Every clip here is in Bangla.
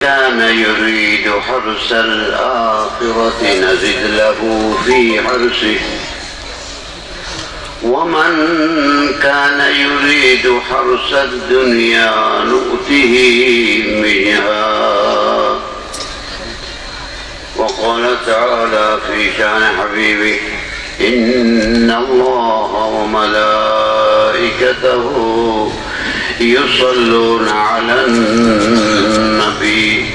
كان يريد حرث الآخرة نزد له في حرثه ومن كان يريد حرث الدنيا نؤته منها وقال تعالى في شأن حبيبه إن الله وملائكته يصلون على النبي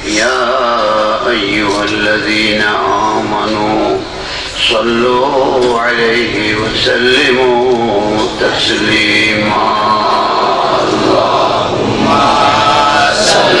يا أيها الذين آمنوا صلوا عليه وسلموا تسليما اللهم صل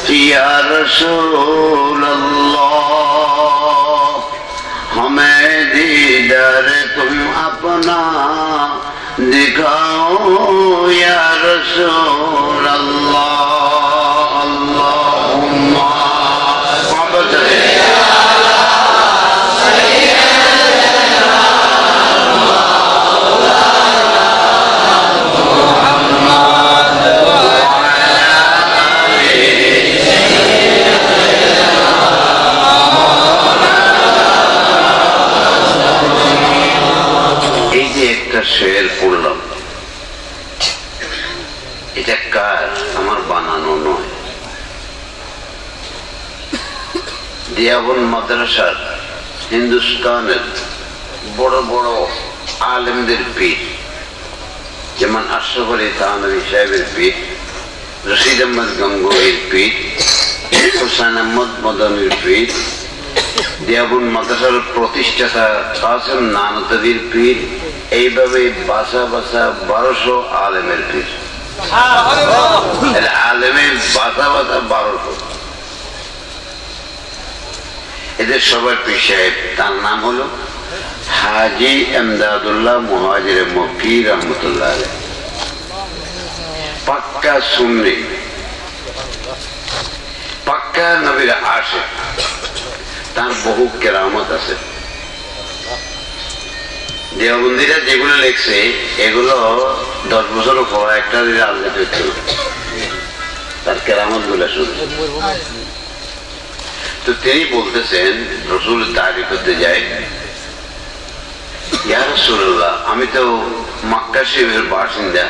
या रसूल अल्लाह हमें दीदार तुम अपना दिखाओ या रसूल अल्लाह अल्लाहुम्मा শের পড়লাম এটা কার আমার বানানো নয় দিয়াবন মাদ্রাসার হিন্দুস্তানের বড় বড় আলেমদের পীর যেমন আশরাফ আলী থানভী সাহেবের পীর রশিদ আহমদ গঙ্গোহীর পীর হুসাইন আহমদ মদনীর পীর দিয়াবন মাদ্রাসার প্রতিষ্ঠাতা কাসেম নানতবীর পীর এইভাবে বাসা বাসা 1200 আলেমের পীর আলেমের বাসা বাসা 1200 এদের সবার পীর সাহেব তার নাম হলো হাজী এমদাদুল্লাহ মুহাজির মক্কি রহমতুল্লাহ আলাইহ পাক্কা সুন্নি পাক্কা নবীর আশিক তার বহু কেরামত আছে দেওবন্দীরা যেগুলো লেখছে এগুলো 10 বছর পর একটা আল্লাহ তার কেরামত গুলা শুনছে তো তিনি বলতেছেন রসুল দাঁড়ি করতে যায় ইয়া রাসূলুল্লাহ আমি তো মক্কা শরীফের বাসিন্দা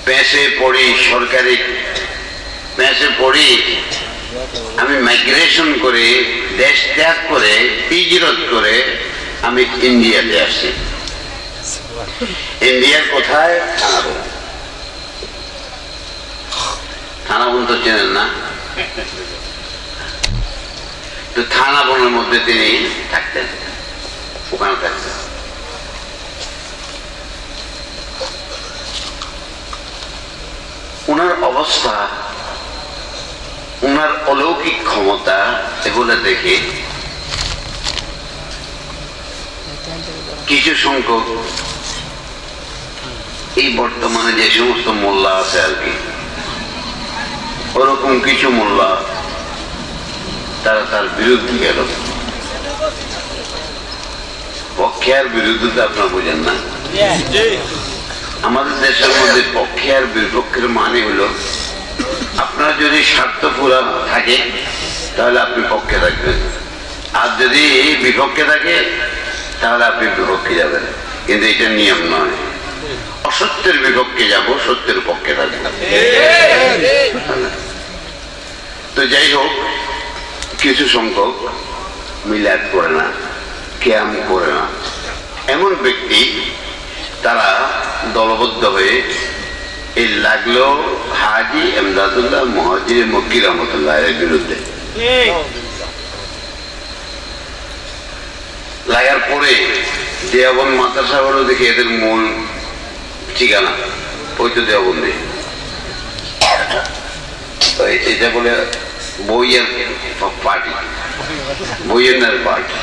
পেশে পড়ি সরকারি পেশে পড়ি আমি মাইগ্রেশন করে দেশ ত্যাগ করে হিজরত করে আমি ইন্ডিয়াতে আসছি ইন্ডিয়ার কোথায় থানাবন থানাবন তো চেনেন না তো থানাবনের মধ্যে তিনি থাকতেন ওখানে থাকতেন ওনার অবস্থা ওনার অলৌকিক ক্ষমতা এগুলো দেখে কিছু সংখ্যক এই বর্তমানে যে সমস্ত মোল্লা আছে আর কি ওরকম কিছু মোল্লা তারা তার বিরুদ্ধে গেল পক্ষে আর বিরুদ্ধে তো আপনারা বোঝেন না আমাদের দেশের মধ্যে পক্ষে আর বিপক্ষের মানে হলো আপনার যদি স্বার্থ পুরা থাকে তাহলে আপনি পক্ষে থাকবেন আর যদি বিপক্ষে থাকে তাহলে আপনি বিপক্ষে যাবেন কিন্তু এটা নিয়ম নয় অসত্যের বিপক্ষে যাব সত্যের পক্ষে থাকবেন তো যাই হোক কিছু সংখ্যক মিলাদ করে না কিয়াম করে না এমন ব্যক্তি তারা দলবদ্ধ হয়ে এই লাগলো হাজী এমদাদুল্লাহ মুহাজির মক্কি রহমতুল্লাহ এর বিরুদ্ধে লাগার পরে দেওবন্দ মাদ্রাসা হলো দেখি এদের মূল ঠিকানা ওই তো দেওবন্দি এটা বলে বই আর পার্টি বইয়ের পার্টি,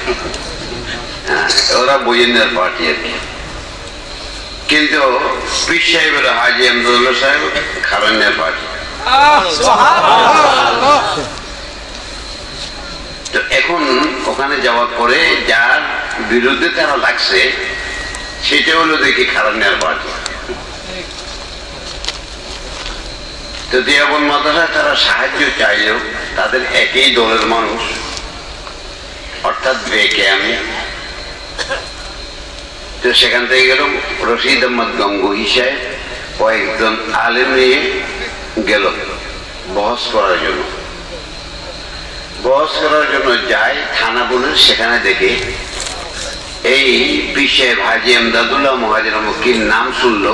ওরা বইয়ের পার্টি আর কি। কিন্তু পীর সাহেব হলো হাজি আহমদুল্লাহ সাহেব খারানের পার্টি। তো এখন ওখানে যাওয়ার পরে যার বিরুদ্ধে তারা লাগছে সেটা হলো দেখি খারানের পার্টি। তো দেওবন মাদ্রাসায় তারা সাহায্য চাইলেও তাদের একই দলের মানুষ, অর্থাৎ বেকে আমি। তো সেখান থেকে গেল রশিদ আহমদ গঙ্গোহী সাহেব কয়েকজন আলেম নিয়ে গেল বহস করার জন্য। বহস করার জন্য যায় থানা পুলিশ, সেখানে দেখে এই পীর সাহেব হাজি এমদাদুল্লাহ মুহাজির মক্কির নাম শুনলো,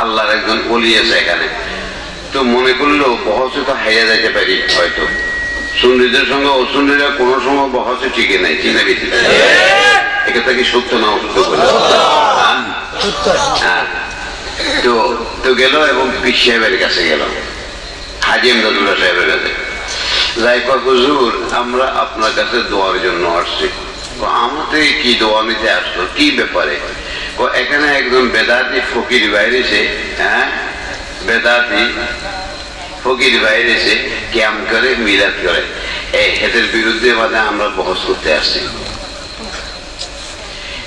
আল্লাহর একজন ওলি আছে এখানে। তো মনে করলো বহসে তো হাইয়া যাইতে পারি হয়তো, সুন্নিদের সঙ্গে অসুন্নিরা কোনো সময় বহসে টিকে নাই, চিনে বেশি এটা কি সত্য না অসত্য বলে। তো গেল এবং পীর সাহেবের কাছে গেল, হাজি এমদাদুল্লাহ সাহেবের কাছে। যাই হুজুর আমরা আপনার কাছে দোয়ার জন্য আসছি। আমাদের কি দোয়া নিতে আসলো, কি ব্যাপারে? এখানে একজন বেদাতি ফকির বাইরেছে, হ্যাঁ বেদাতি ফকির বাইরেছে, ক্যাম্প করে মিলাদ করে, এদের বিরুদ্ধে মানে আমরা বহস করতে আসছি।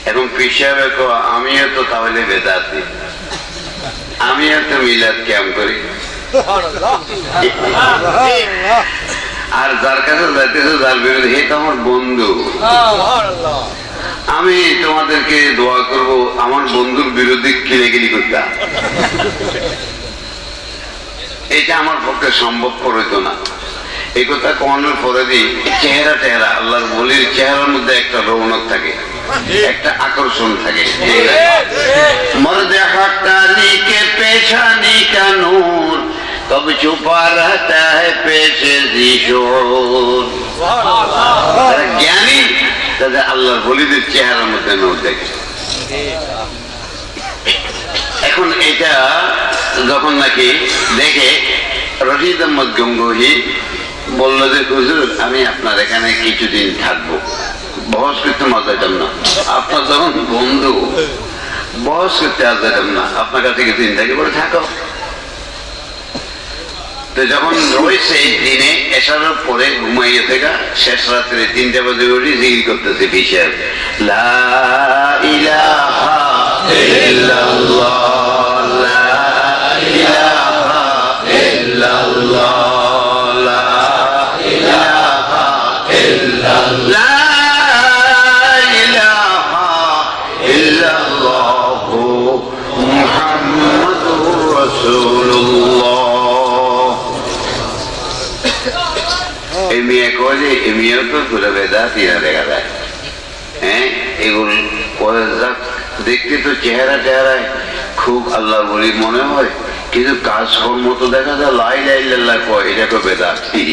এবং পীর সাহেব আমিও তো তাহলে বেদাতি, আমিও তো মিলাদ ক্যাম্প করি, আর যার কাছে যাইতেছে যার বিরুদ্ধে হে তো আমার বন্ধু, আমি তোমাদেরকে দোয়া করব আমার বন্ধুর বিরুদ্ধে কিলেগিরি করতাম, এটা আমার পক্ষে সম্ভবপর হইতো না। এই কথা কমানোর পরে দিই চেহারা আল্লাহর বলির চেহারার মধ্যে একটা রৌনক থাকে, একটা আকর্ষণ থাকে। মর্দে হাক্কানি কে পেশানি কা নূর কব ছুপা রহতা है পেশে জিশোর। জ্ঞানী তাদের আল্লাহর বলিদের চেহারার মধ্যে নূর দেখে। এখন এটা যখন নাকি দেখে রশিদ আহমদ গঙ্গোহী বলল যে হুজুর আমি আপনার এখানে কিছুদিন থাকবো, বহস করতে মজাইতাম না, আপনার যখন বন্ধু বহস করতে আজাইতাম না, আপনার কাছে কিছুদিন থাকি, বলে থাকো। তো যখন রয়েছে দিনে এসার পরে ঘুমাইয়ে থেকে শেষ রাত্রে 3টা বাজে উঠে জিকির করতেছে বিশাল লা ইলাহা ইল্লাল্লাহ লা ইলাহা ইল্লাল্লাহ লা ইলাহা ইল্লাল্লাহ মুহাম্মাদুর রাসূলুল্লাহ। এমিয়া তো পুরো বেদাতিরা দেখা যায়, হ্যাঁ এগুলো দেখতে তো চেহারায় খুব আল্লাহ বলি মনে হয়, কিন্তু কাজকর্ম তো দেখা যায় লাই লাই লাল্লাহ কয়, এটা তো বেদাতি,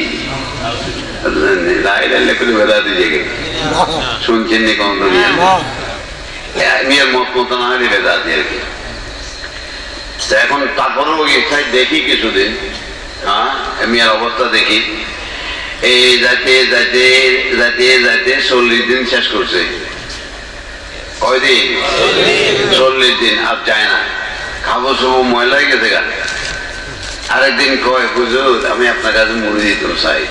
লাই লাল্লাহ করে বেদাতি জেগে শুনছেন নি কোন দুনিয়া মেয়ের মত মতো না হলে বেদাতি আর কি। এখন তারপরেও দেখি কিছুদিন, হ্যাঁ মেয়ের অবস্থা দেখি, এই যাতে 40 দিন শেষ করছে। কয়দিন? 40 দিন। আর যায় না, খাবো সব ময়লা হয়ে গেছে গা। আরেকদিন কয় হুজুর আমি আপনার কাছে মুড়ি দিতাম চাই।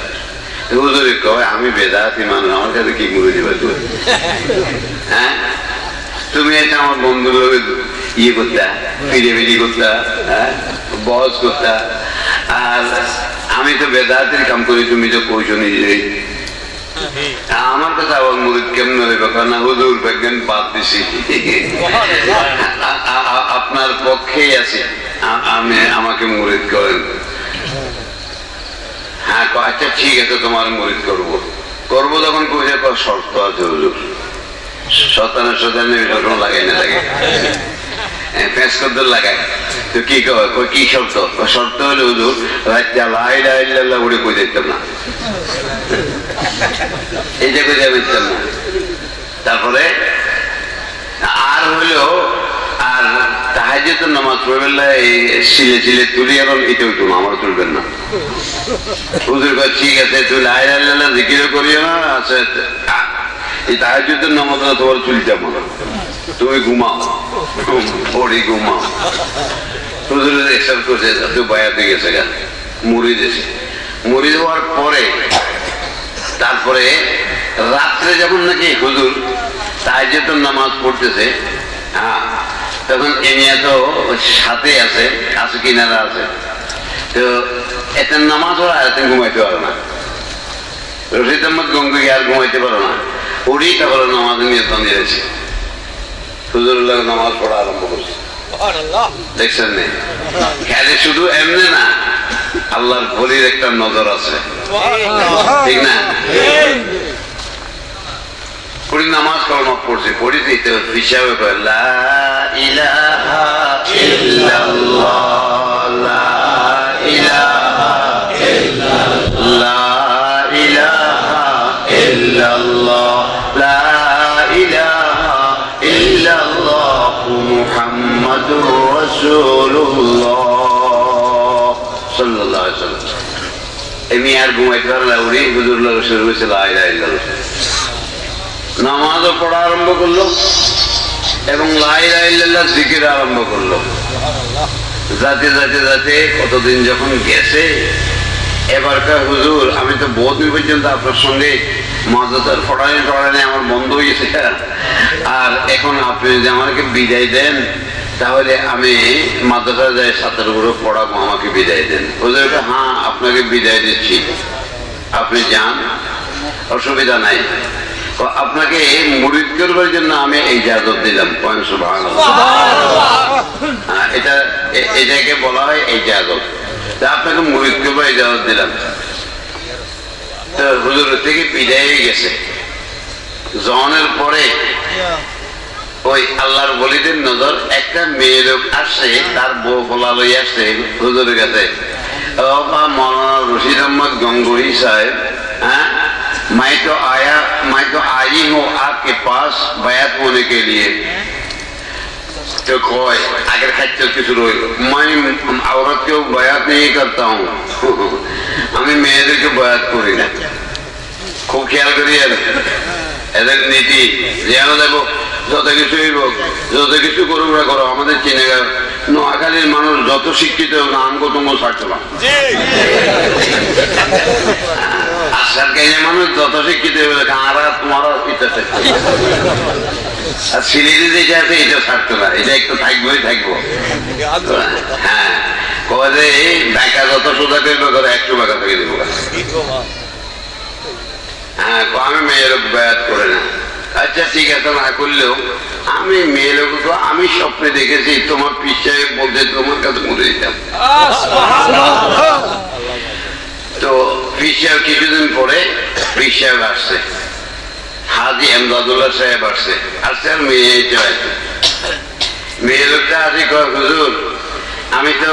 হুজুরে কয় আমি বেদাতি মানুষ, আমার কাছে কি মুড়ি দিবা তুমি? হ্যাঁ তুমি এটা আমার বন্ধুর লোক ইয়ে করতা, ফিরে করতা, হ্যাঁ বহস করতা, আর আমি তো বেদাতির কাম করি, তুমি তো কইছো নিজেই। আমার কাছে আবার মুরিদ কেমন হইবে? না হুজুর বিজ্ঞান বাদ দিছি, আপনার পক্ষেই আছে, আমাকে মুরিদ করেন। হ্যাঁ আচ্ছা ঠিক আছে তোমার মুরিদ করবো তখন কইলে শর্ত আছে হুজুর, শতানের লাগাই না লাগে পেঁচ করতে লাগায়। তো কি কয় কি শর্ত? শর্ত হলে হুজুর রাত উড়ে কই দেখতাম না, এইটা কই দেখতাম না। তারপরে আর হইলো আর তাহাজ্জুদের নামাজ পড়বেন না এই সিলে সিলে তুলি এখন এটাও তুলো আমার তুলবেন না হুজুর কয় ঠিক আছে তুই লা ইলাহা ইল্লাল্লাহ জিকিরও করিও না আচ্ছা এই তাহাজ্জুদের নামাজটা তোমার চুলতে মনে তুমি ঘুমাও পড়ি ঘুমাও হুজুরের একসাথে করছে তুই বায়াতে গেছে গা মুড়ি দিয়েছে মুড়ি দেওয়ার পরে তারপরে রাত্রে যখন নাকি হুজুর তাহাজ্জুদের নামাজ পড়তেছে হ্যাঁ তখন এনিয়া তো সাথে আছে কাছে কিনারা আছে তো এত নামাজ ওরা এত ঘুমাইতে পারো না রশিদ আহমদ গঙ্গি আর ঘুমাইতে পারো না ওরই তারপরে নামাজ নিয়ে দিয়েছে হুজুরুল্লাহ নামাজ পড়া আরম্ভ করছে দেখছেন নেই খেলে শুধু এমনি না আল্লাহর বলির একটা নজর আছে ঠিক না পড়ি নামাজ কলমা পড়ছে পড়িতে তো হিসাবে করে লা ইলাহা ইল্লাল্লাহ লা ইলাহা ইল্লাল্লাহ লা ইলাহা ইল্লাল্লাহ লা ইলাহা ইল্লাল্লাহ মুহাম্মাদুর রাসূলুল্লাহ সাল্লাল্লাহু আলাইহি ওয়াসাল্লাম এমনি আর ঘুমাইতে পারলা উনি হুজুরুল্লাহ শুরু করেছে লা ইলাহা ইল্লাল্লাহ নামাজও পড়া আরম্ভ করলো এবং লা ইলাহা ইল্লাল্লাহ জিকির আরম্ভ করলো যাতে যাতে যাতে কতদিন যখন গেছে এবারকার হুজুর আমি তো বহুদিন পর্যন্ত আপনার সঙ্গে মাদ্রাসার পড়ানি আমার বন্ধ হয়ে গেছে আর এখন আপনি যদি আমাকে বিদায় দেন তাহলে আমি মাদ্রাসায় যাই ছাত্রের উপরে পড়াবো আমাকে বিদায় দেন হুজুর হ্যাঁ আপনাকে বিদায় দিচ্ছি আপনি যান অসুবিধা নাই আপনাকে মুরিদ করবার জন্য আমি এই ইজাজত দিলাম এটাকে বলা হয় এই ইজাজত আপনাকে মুরিদ করবার ইজাজত দিলাম তো হুজুর থেকে বিদায় হয়ে গেছে জনের পরে ওই আল্লাহর বলিদের নজর একটা মেয়ে লোক আসছে তার বউ বলা লই আসছে হুজুরের কাছে মৌলানা রশিদ আহমদ গঙ্গোহী সাহেব হ্যাঁ मैं तो आई हूँ आपके पास बयात होने के लिए तो कोई अगर खच्चर की शुरू मैं औरत को बयात नहीं करता हूँ हमें मेरे को बयात करी ना खूब ख्याल करिए এদের নীতি যেন দেখো যত কিছুই হোক যত কিছু করুক না করো আমাদের চিনে গেল নোয়াখালীর মানুষ যত শিক্ষিত হোক না আঙ্গতঙ্গ ছাড়তো না আসার কেন মানুষ যত শিক্ষিত হবে কারা তোমার আর সিলেটে যেটা আছে এটা ছাড়তো না এটা একটু থাকবোই থাকবো হ্যাঁ কবে ব্যাকা যত সোজা করবে করে 100 টাকা থেকে দেবো হ্যাঁ আমি মেয়ের বয়াত করে না আচ্ছা ঠিক আছে না করলেও আমি মেয়ে লোক আমি স্বপ্নে দেখেছি তোমার পিছায় বলতে তোমার কাছে মরে দিতাম তো পিছায় কিছুদিন পরে পিছায় আসছে হাজি এমদাদুল্লাহ সাহেব আসছে আসছে আর মেয়ে মেয়ে লোকটা আসি কয় হুজুর আমি তো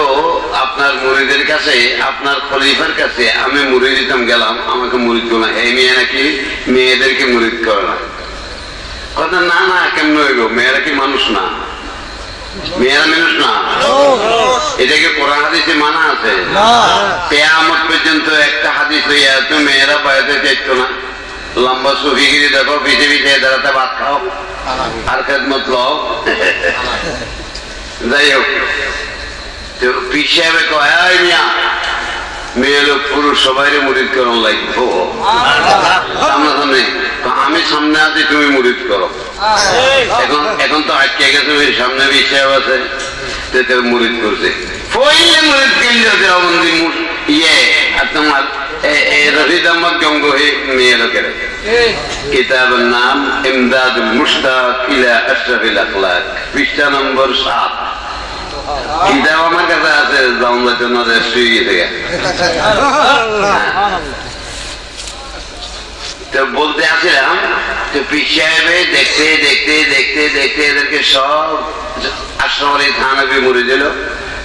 আপনার মুরিদের কাছে আপনার খলিফার কাছে আমি মুরিদ দিতাম গেলাম আমাকে মুরিদ করো না এই মেয়ে নাকি মেয়েদেরকে মুরিদ করে না কথা না না কেমন হইব মেয়েরা কি মানুষ না মেয়েরা মানুষ না এটাকে কোরআন হাদিসে মানা আছে কিয়ামত পর্যন্ত একটা হাদিস হইয়া তো মেয়েরা বাইরে চাইতো না লম্বা সুফিগিরি দেখো পৃথিবী খেয়ে দাঁড়াতে ভাত খাও আর খেদমত লও যাই হোক তো পিছিয়ে কয় মিয়া মেয়ে লোক পুরুষ সবাই মুরিদ করো লাগবো সামনাসামনি আমি সামনে আছি তুমি মুরিদ করো এখন তো আটকে গেছে সামনে পিছিয়ে আছে মুরিদ করছে মুরিদ কিনলে ইয়ে আর তোমার রশিদ আহমদ গঙ্গোহী মেয়ে লোকের কিতাবের নাম ইমদাদুল মুশতাক ইলা আশরাফিল আখলাক পৃষ্ঠা নম্বর 7 কিতাব আমার কাছে আছে জানলার জন্য শুয়ে থেকে তো বলতে আসছিলাম তো পীর সাহেবে দেখতে দেখতে দেখতে দেখতে এদেরকে সব আশরাফ আলী থানভী মরে দিল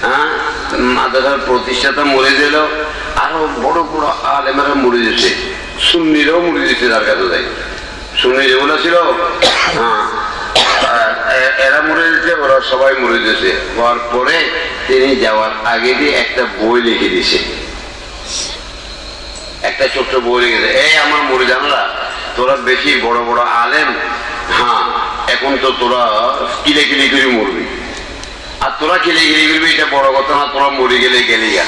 হ্যাঁ মাদ্রাসার প্রতিষ্ঠাতা মরে দিল আরো বড় বড় আলেমেরা মরে দিয়েছে সুন্নিরাও মরে দিয়েছে তার কাছে যাই সুন্নি যেগুলো ছিল হ্যাঁ এরা মরে দিতে, ওরা সবাই মরে দিয়েছে। হওয়ার পরে তিনি যাওয়ার আগে দিয়ে একটা বই লিখে দিয়েছে, একটা ছোট্ট বই লিখেছে, এই আমার মরে জানারা, তোরা বেশি বড় বড় আলেম, হ্যাঁ এখন তো তোরা কিলে কিলি করে মরবি, আর তোরা কিলে কিলি করবি এটা বড় কথা না, তোরা মরে গেলে গেলি গা,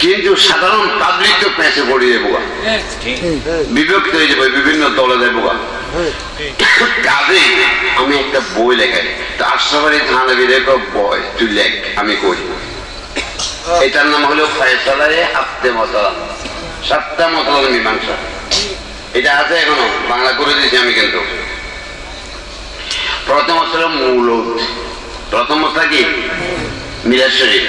কিন্তু সাধারণ পাবলিক তো পেঁচে পড়িয়ে যাবো, বিভক্ত হয়ে যাবো, বিভিন্ন দলে যাবো। কাজে আমি একটা বই লেখাই, তো আশরাফ আলী থানভীর বই তুই লেখ, আমি করি। এটার নাম হলো ফয়সালায়ে হাফতে মাসালা, 7টা মাসালার মীমাংসা। এটা আছে এখনো, বাংলা করে দিয়েছি আমি। কিন্তু প্রথম মশলা মৌলুদ, প্রথম মশলা কি মিলাদ শরীফ,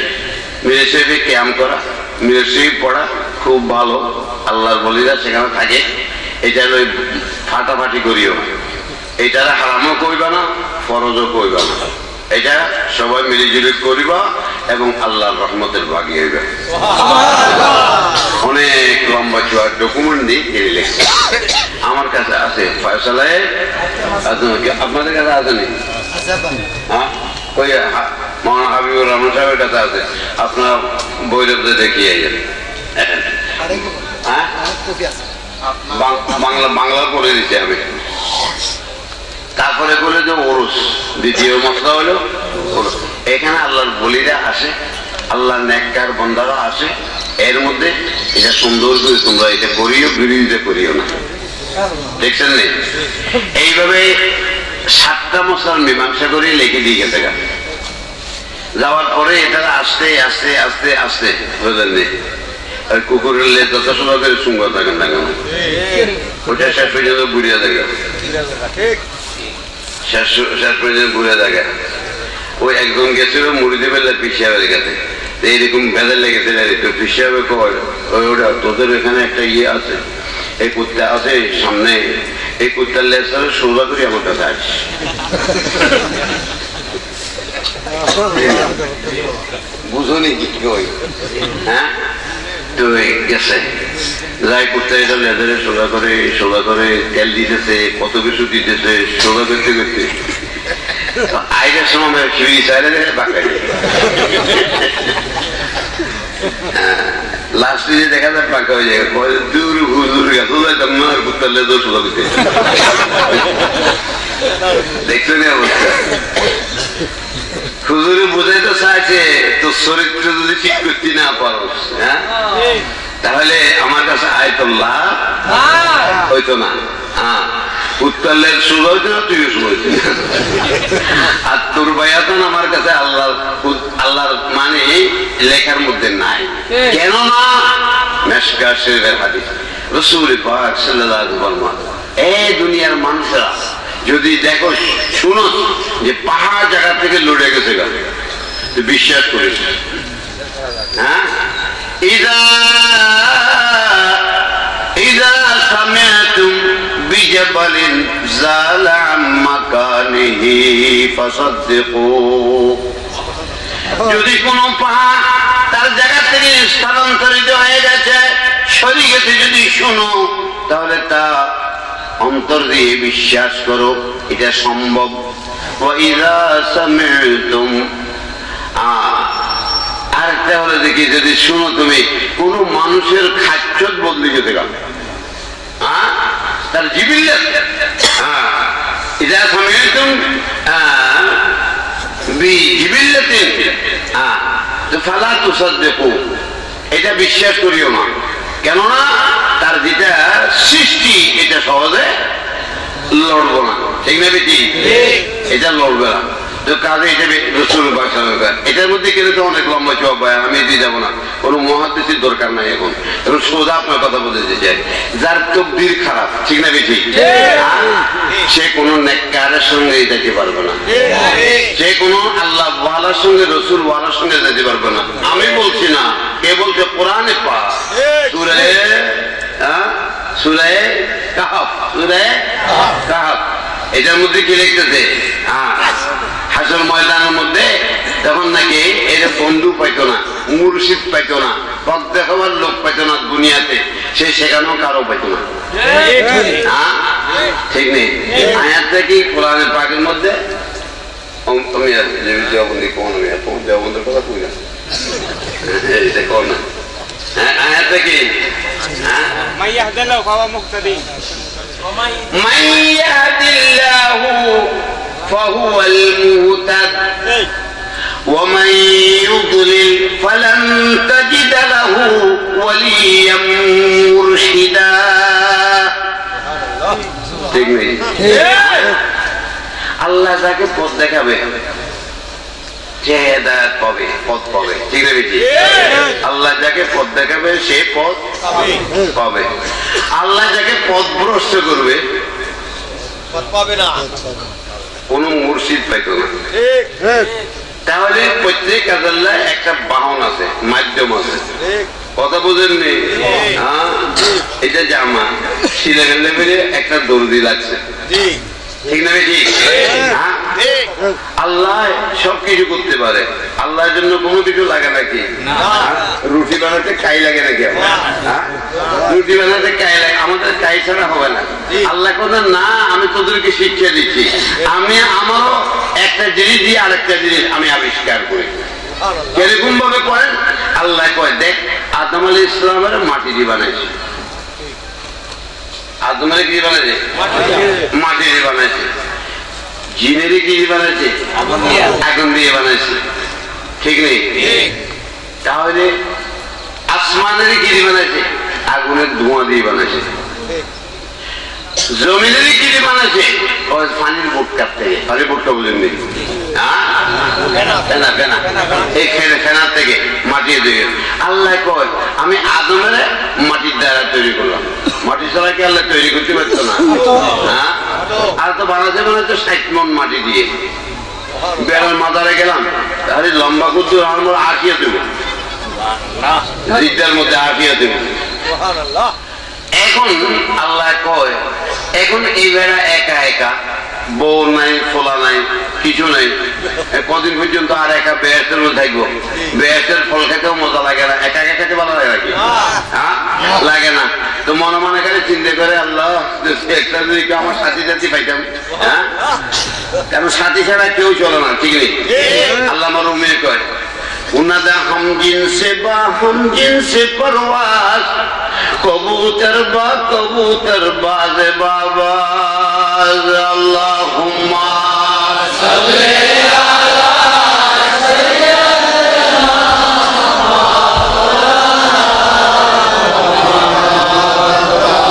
মিলাদ শরীফে ক্যাম করা, মিলাদ শরীফ পড়া খুব ভালো, আল্লাহর বলিরা সেখানে থাকে। এটা হলো ফাটাফাটি করিও, এটার হারামও কইবা না, ফরজও কইবা না, এটা সবাই মিলিজুলি করিবা এবং আল্লাহর রহমতের ভাগী হইবে। অনেক লম্বা চুয়ার ডকুমেন্ট দিয়ে এনে লিখছে, আমার কাছে আছে ফয়সালায়ে। আপনাদের কাছে আছে নি? হ্যাঁ, ওই মৌলানা হাবিবুর রহমান সাহেবের কাছে আছে, আপনার বৈরবদের দেখিয়ে যাবে। হ্যাঁ, বাংলা পড়ে দিচ্ছি আমি। তারপরে বলে যে ওরস, দ্বিতীয় মশলা হলো ওরস। এখানে আল্লাহর বলিরা আসে, আল্লাহর নেককার বন্দারা আসে, এর মধ্যে এটা সুন্দর করে তোমরা এটা করিও, বিরোধিতা করিও না, দেখছেন নেই? এইভাবে 7টা মশলার মীমাংসা করে লিখে দিয়ে গেছে। যাওয়ার পরে এটা আস্তে আস্তে আস্তে আস্তে বুঝলেন নেই, আর কুকুরের লেজ যত সময় করে সুঙ্গ থাকেন না কেন, ওটা শেষ পর্যন্ত বুড়িয়া থাকে, শেষ পর্যন্ত বুড়িয়া থাকে। ওই একজন গেছিল মুড়িতে পেলে পিছিয়ে গেছে, এইরকম ভেজাল লেগেছে, পিছিয়ে কয় ওটা তোদের এখানে একটা ইয়ে আছে, এই কুত্তা আছে সামনে, এই কুত্তার লেজ সোজা করে আমার কাছে আসে। বুঝনি কি কই? হ্যাঁ, তো গেছে যাই কুত্তা এটা লেজারে সোজা করে তেল দিতেছে, কত কিছু দিতেছে, সোজা করতে করতে আইনের সময় বাঁকাই লাস্টে যে দেখা যায় পাকা হয়ে যায়, দূর হুজুর এত যাইতাম না, আর কুত্তার লেজার সোজা করতে। দেখছো নি অবস্থা? হুজুরে বোঝাইতে চাইছে তোর চরিত্র যদি ঠিক করতে না পারো, হ্যাঁ, তাহলে আমার কাছে আয়তুল্লাহ হইতো না। হ্যাঁ, উত্তরলের শুরু হইতো না, তুইও শুরু হইতো না। আর তোর বায়াতন আমার কাছে আল্লাহর মানে লেখার মধ্যে নাই। কেন না? মিশকাত শরীফের হাদিস, রাসূল পাক সাল্লাল্লাহু আলাইহি ওয়াসাল্লাম, এই দুনিয়ার মানুষরা যদি দেখো শুনো যে পাহাড় জায়গা থেকে লড়ে গেছে, বিশ্বাস করিস। হ্যাঁ, ইযা সামি'তুম বিজাবালিন যালা আন মাকানিহি ফাসাদদিকু, যদি কোনো পাহাড় তার জায়গা থেকে স্থানান্তরিত হয়ে গেছে, সরে গেছে, যদি শোনো তাহলে তা অন্তর দিয়ে বিশ্বাস করো, এটা সম্ভব। ওয়াইযা সামি'তুম, আরেকটা হলো দেখি, যদি শুনো তুমি কোন মানুষের খাদ্যত বদলে যেতে গেল, তার জিবিল্লাত, ইযা সামি'তুম বিজিবিল্লাতিন ফালা তুসাদ্দিকু, এটা বিশ্বাস করিও না। কেননা তার যেটা সৃষ্টি এটা সহজে লড়বো না, ঠিক না বেটি? এটা লড়বে না। তো কাজে এটা রসুল বাসা, এটার মধ্যে গেলে তো অনেক লম্বা চোখ ভাই, আমি দিয়ে যাবো না, কোনো মহাদেশের দরকার নাই। এখন সোজা আপনার কথা বলতে চাই, যার তকদির খারাপ, ঠিক না বেটি, সে কোনো নেককারের সঙ্গে যেতে পারবে না, সে কোনো আল্লাহ ওয়ালার সঙ্গে রসুল ওয়ালার সঙ্গে যেতে পারবে না। আমি বলছি না, কে বলছে? কোরআনে পাক সূরা কাহফ, সূরা কাহফ, এটার মধ্যে কি লিখতেছে? হাসর ময়দানের মধ্যে তখন নাকি এর বন্ধু পাইতো না, মুর্শিদ পাইতো না, পথ দেখাবার লোক পাইতো না দুনিয়াতে, সে সেখানেও কারো পাইতো না। ঠিক নেই? আয়াতটা কি কোরআনে পাকের মধ্যে? আমি দেওবন্দি কোন আমি তোমার দেওবন্দের কথা কই না এটা কোন না হ্যাঁ আয়াতটা কি من يهد الله فهو مهتدي من يهد الله فهو المهتد ومن يضلل فلن تجد له وليا مرشدا ঠিক নেই আল্লাহ যাকে পথ দেখাবে সে হেদায়েত পাবে পথ পাবে ঠিক না বেশি আল্লাহ যাকে পথ দেখাবে সে পথ পাবে আল্লাহ যাকে পথ ভ্রষ্ট করবে পথ পাবে না কোন মুর্শিদ পাইতো না তাহলে প্রত্যেক আল্লাহ একটা বাহন আছে মাধ্যম আছে কথা বুঝেননি এটা জামা সিলে ফেললে বেরিয়ে একটা দর্জি লাগছে ঠিক না ঠিক আল্লাহ সবকিছু করতে পারে আল্লাহর জন্য কোনো কিছু লাগে নাকি রুটি বানাতে কাই লাগে নাকি রুটি বানাতে কাই লাগে আমাদের কাই ছাড়া হবে না আল্লাহ কথা না আমি তোদেরকে শিক্ষা দিচ্ছি আমি আমারও একটা জিনিস দিয়ে আরেকটা জিনিস আমি আবিষ্কার করি কিরকম ভাবে করেন আল্লাহ কয় দেখ আদম আলাইহিস ইসলামের মাটি দিয়ে বানাইছে আদম আলাইহিস কি বানাইছে মাটি দিয়ে বানাইছে জিনেরই কি বানাইছে আগুন দিয়ে বানাইছে ঠিক নেই তাহলে আসমানেরই কি বানাইছে আগুনের ধোঁয়া দিয়ে বানাইছে জমিনেরই কি বানাইছে পানির বোট কাটতে পানির বোটটা বলেন নি এই ফেনার থেকে মাটি দিয়ে আল্লাহ কয় আমি আদমের মাটির দ্বারা তৈরি করলাম মাটি ছাড়া কি আল্লাহ তৈরি করতে পারতো না আর তো বানাতে বানাতে 60 মণ মাটি দিয়ে বেড়ার মাথারে গেলাম আরে লম্বা করতে আমার আঁকিয়ে দেবো জিদ্দার মধ্যে আঁকিয়ে দেবো এখন আল্লাহ কয় এখন এই বেড়া একা একা বউ নাই ফোলা নাই কিছু নাই কদিন পর্যন্ত আর একা বেহেশতের মধ্যে থাকবো বেহেশতের ফল খেতেও মজা লাগে না একা একা খেতে ভালো লাগে নাকি হ্যাঁ লাগে না তো মনে মনে করে চিন্তা করে আল্লাহ একটা যদি কেউ আমার সাথী সাথী পাইতাম হ্যাঁ কারণ সাথী ছাড়া কেউ চলে না ঠিক নেই আল্লাহ আমার মেয়ে কয় उनदा हम जिनसे परवास कबूतर बाज बाबाज अल्लाहुम्मा सल्ली अला सय्यिदना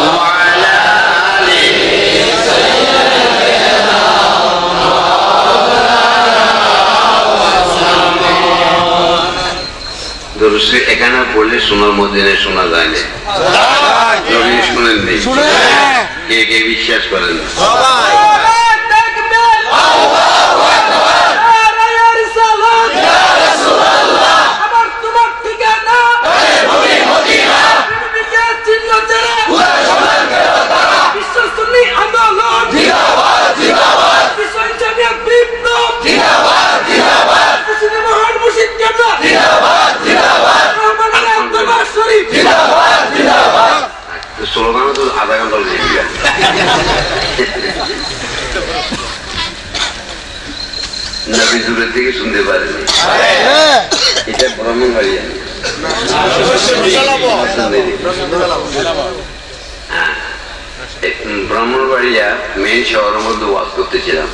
व अला आलि सय्यिदना দরুদ এখানে পড়লে শোনার মধ্যে শোনা যায় না শুনেননি কে কে বিশ্বাস করেন স্লোগান তো আধা ঘন্টা লেগে নবী দূরের থেকে শুনতে পারেনি এটা ব্রাহ্মণবাড়িয়া ব্রাহ্মণবাড়িয়া মেইন শহরের মধ্যে ওয়াজ করতেছিলাম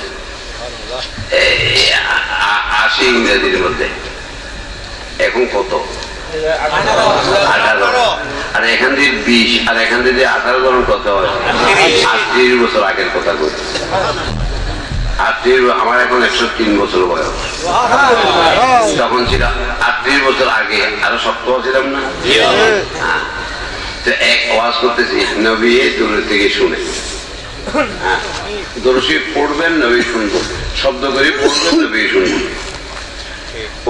80 ইংরেজির মধ্যে এখন কত 18 আর এখান থেকে 20 আর এখান থেকে 18 জন কত হয় 38 বছর আগের কথা বলছি আমার এখন 103 বছর বয়স তখন ছিল 38 বছর আগে আরো শক্ত ছিলাম না তো এক ওয়াজ করতেছি নবী দূর থেকে শুনে দর্শী পড়বেন নবী শুনবো শব্দ করে পড়বেন নবী শুনবো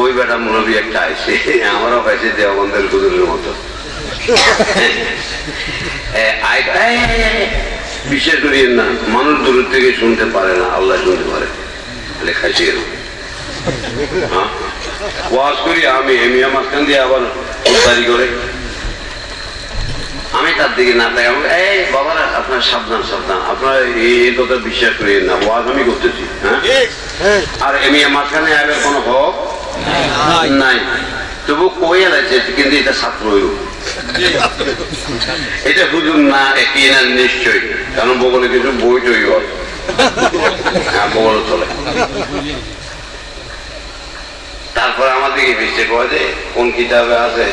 ওই বেটা মুরব্বী একটা আইছে আমারও পাইছে দেওবন্দের হুজুরের মতো বিশ্বাস করিয়েন না মানুষ দূর থেকে শুনতে পারে না আল্লাহ শুনতে পারে লেখাইছে ওয়াজ করি আমি এমিয়া মাঝখান দিয়ে আবার উদ্ধারি করে আমি তার দিকে না তাই এই বাবারা আপনার সাবধান সাবধান, আপনারা এই কথা বিশ্বাস করেন না, ওয়াজ আমি করতেছি। হ্যাঁ, আর এমনি মাঝখানে আগে কোনো হক নাই, তবু কই আছে, কিন্তু এটা ছাত্র হইল, এটা হুজুর না একই না নিশ্চয়ই, কারণ বগলে কিছু বই তৈরি হয়, হ্যাঁ বগল চলে। তারপরে আমাদেরকে বেঁচে পাওয়া যায় কোন কিতাবে আছে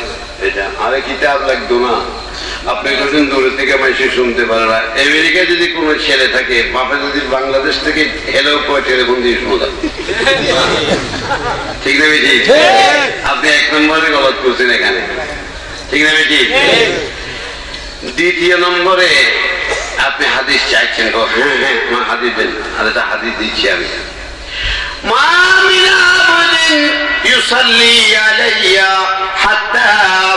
এটা, আরে কিতাব লাগতো না, আপনি যখন দূরে থেকে মানুষ শুনতে পারে না। আমেরিকায় যদি কোনো ছেলে থাকে, বাপে যদি বাংলাদেশ থেকে হেলেও করে টেলিফোন দিয়ে শোনা, ঠিক না বেশি? আপনি এক নম্বরে গলত করছেন এখানে, ঠিক না বেশি? দ্বিতীয় নম্বরে আপনি হাদিস চাইছেন, হ্যাঁ হ্যাঁ আমার হাদিস দেন, আর এটা হাদিস দিচ্ছি আমি। মা মিন আবদিন ইউসাল্লি আলাইয়া হাত্তা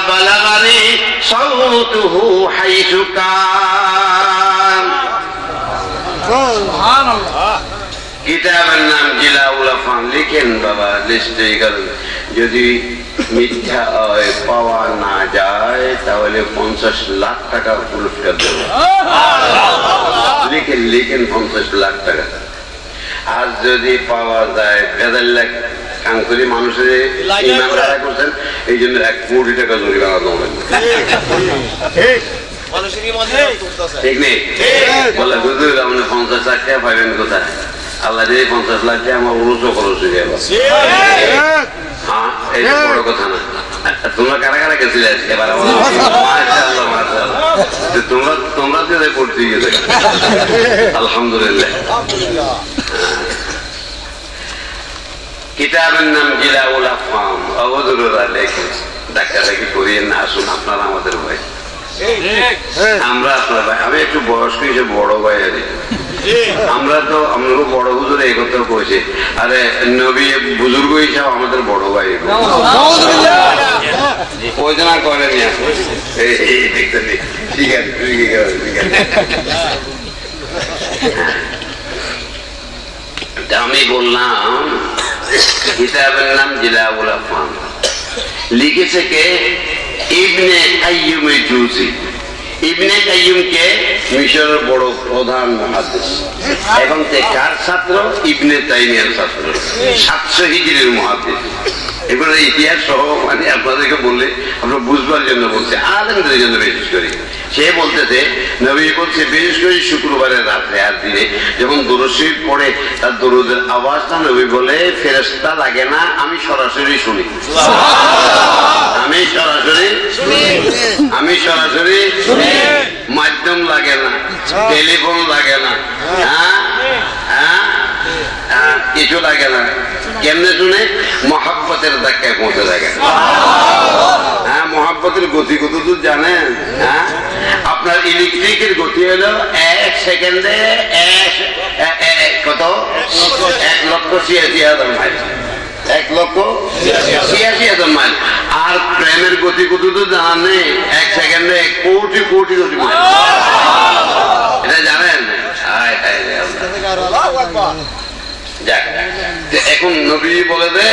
বালাগানি সাউতুহু হাইসু কান। সুবহানাল্লাহ। কিতাবের নাম জিলাউল আফহাম, লিখেন বাবা, লিস্টে করেন। যদি মিথ্যা পাওয়া না যায় তাহলে 50 লাখ টাকা পুরস্কার দেবে। লিখেন লিখেন 50 লাখ টাকা। আর যদি পাওয়া যায় ভেজাল লাখ কাঙ্কুরি মানুষের ইমান হারা করছেন, এই জন্য 1 কোটি টাকা জরিমানা দেবেন, ঠিক নেই? বলে হুজুর আপনি 50 লাখ টাকা পাইবেন কোথায়? আল্লাহ দিয়ে 50 লাখ টাকা আমার উরুচ খরচ হয়ে যাবে। হ্যাঁ, এটা বড় কথা না। তোমরা কারা কারা গেছিলে এবার? তোমরা তোমরা যে পড়তে গেছে, আলহামদুলিল্লাহ। কিতাবের নাম জিলাউল আফহাম, হুজুররা লেখেন। ডাক্তারকে করিয়ে না, আসুন আপনারা আমাদের ভাই, আমরা আপনার ভাই। আমি একটু বয়স্ক হিসেবে বড় ভাই, আর আমরা তো আমরা বড় হুজুর এই কথা কইছে, আরে নবী বুজুর্গ হিসাবে আমাদের বড় ভাই, ওই জন্য করেন। ঠিক আছে, ঠিক আছে। আমি বললাম কিতাবের নাম জিলাউল আফহাম, লিখেছে কে? ইবনে কাইয়ুম জুজি। ইবনে কাইয়ুম কে মিশরের বড় প্রধান মুহাদ্দিস। এখন কার ছাত্র? ইবনে তাইমিয়ার ছাত্র, 700 হিজরির মুহাদ্দিস। এবার ইতিহাস সহ মানে আপনাদেরকে বললে আমরা বুঝবার জন্য বলছি, আলেমদের জন্য বিশেষ করে। সে বলতেছে নবী বলছে বিশেষ করে শুক্রবারের রাতে আর দিনে যখন দরুদ শরীফ পড়ে তার দরুদের আওয়াজটা নবী বলে ফেরেশতা লাগে না, আমি সরাসরি শুনি, আমি সরাসরি মাধ্যম লাগে না, টেলিফোন লাগে না, হ্যাঁ কিছু লাগে না। কেমনে শুনে? মহাব্বতের ধাক্কায় পৌঁছে থাকে। হ্যাঁ, মহাব্বতের গতি কত দূর জানেন? হ্যাঁ, আপনার ইলেকট্রিকের গতি হলো 1 সেকেন্ডে কত? 1,86,000 মাইল। 1,86,000 মাইল। আর প্রেমের গতি কত দূর জানেন নেই? 1 সেকেন্ডে কোটি কোটি কোটি মাইল। এটা জানেন? এখন নবী বলে দে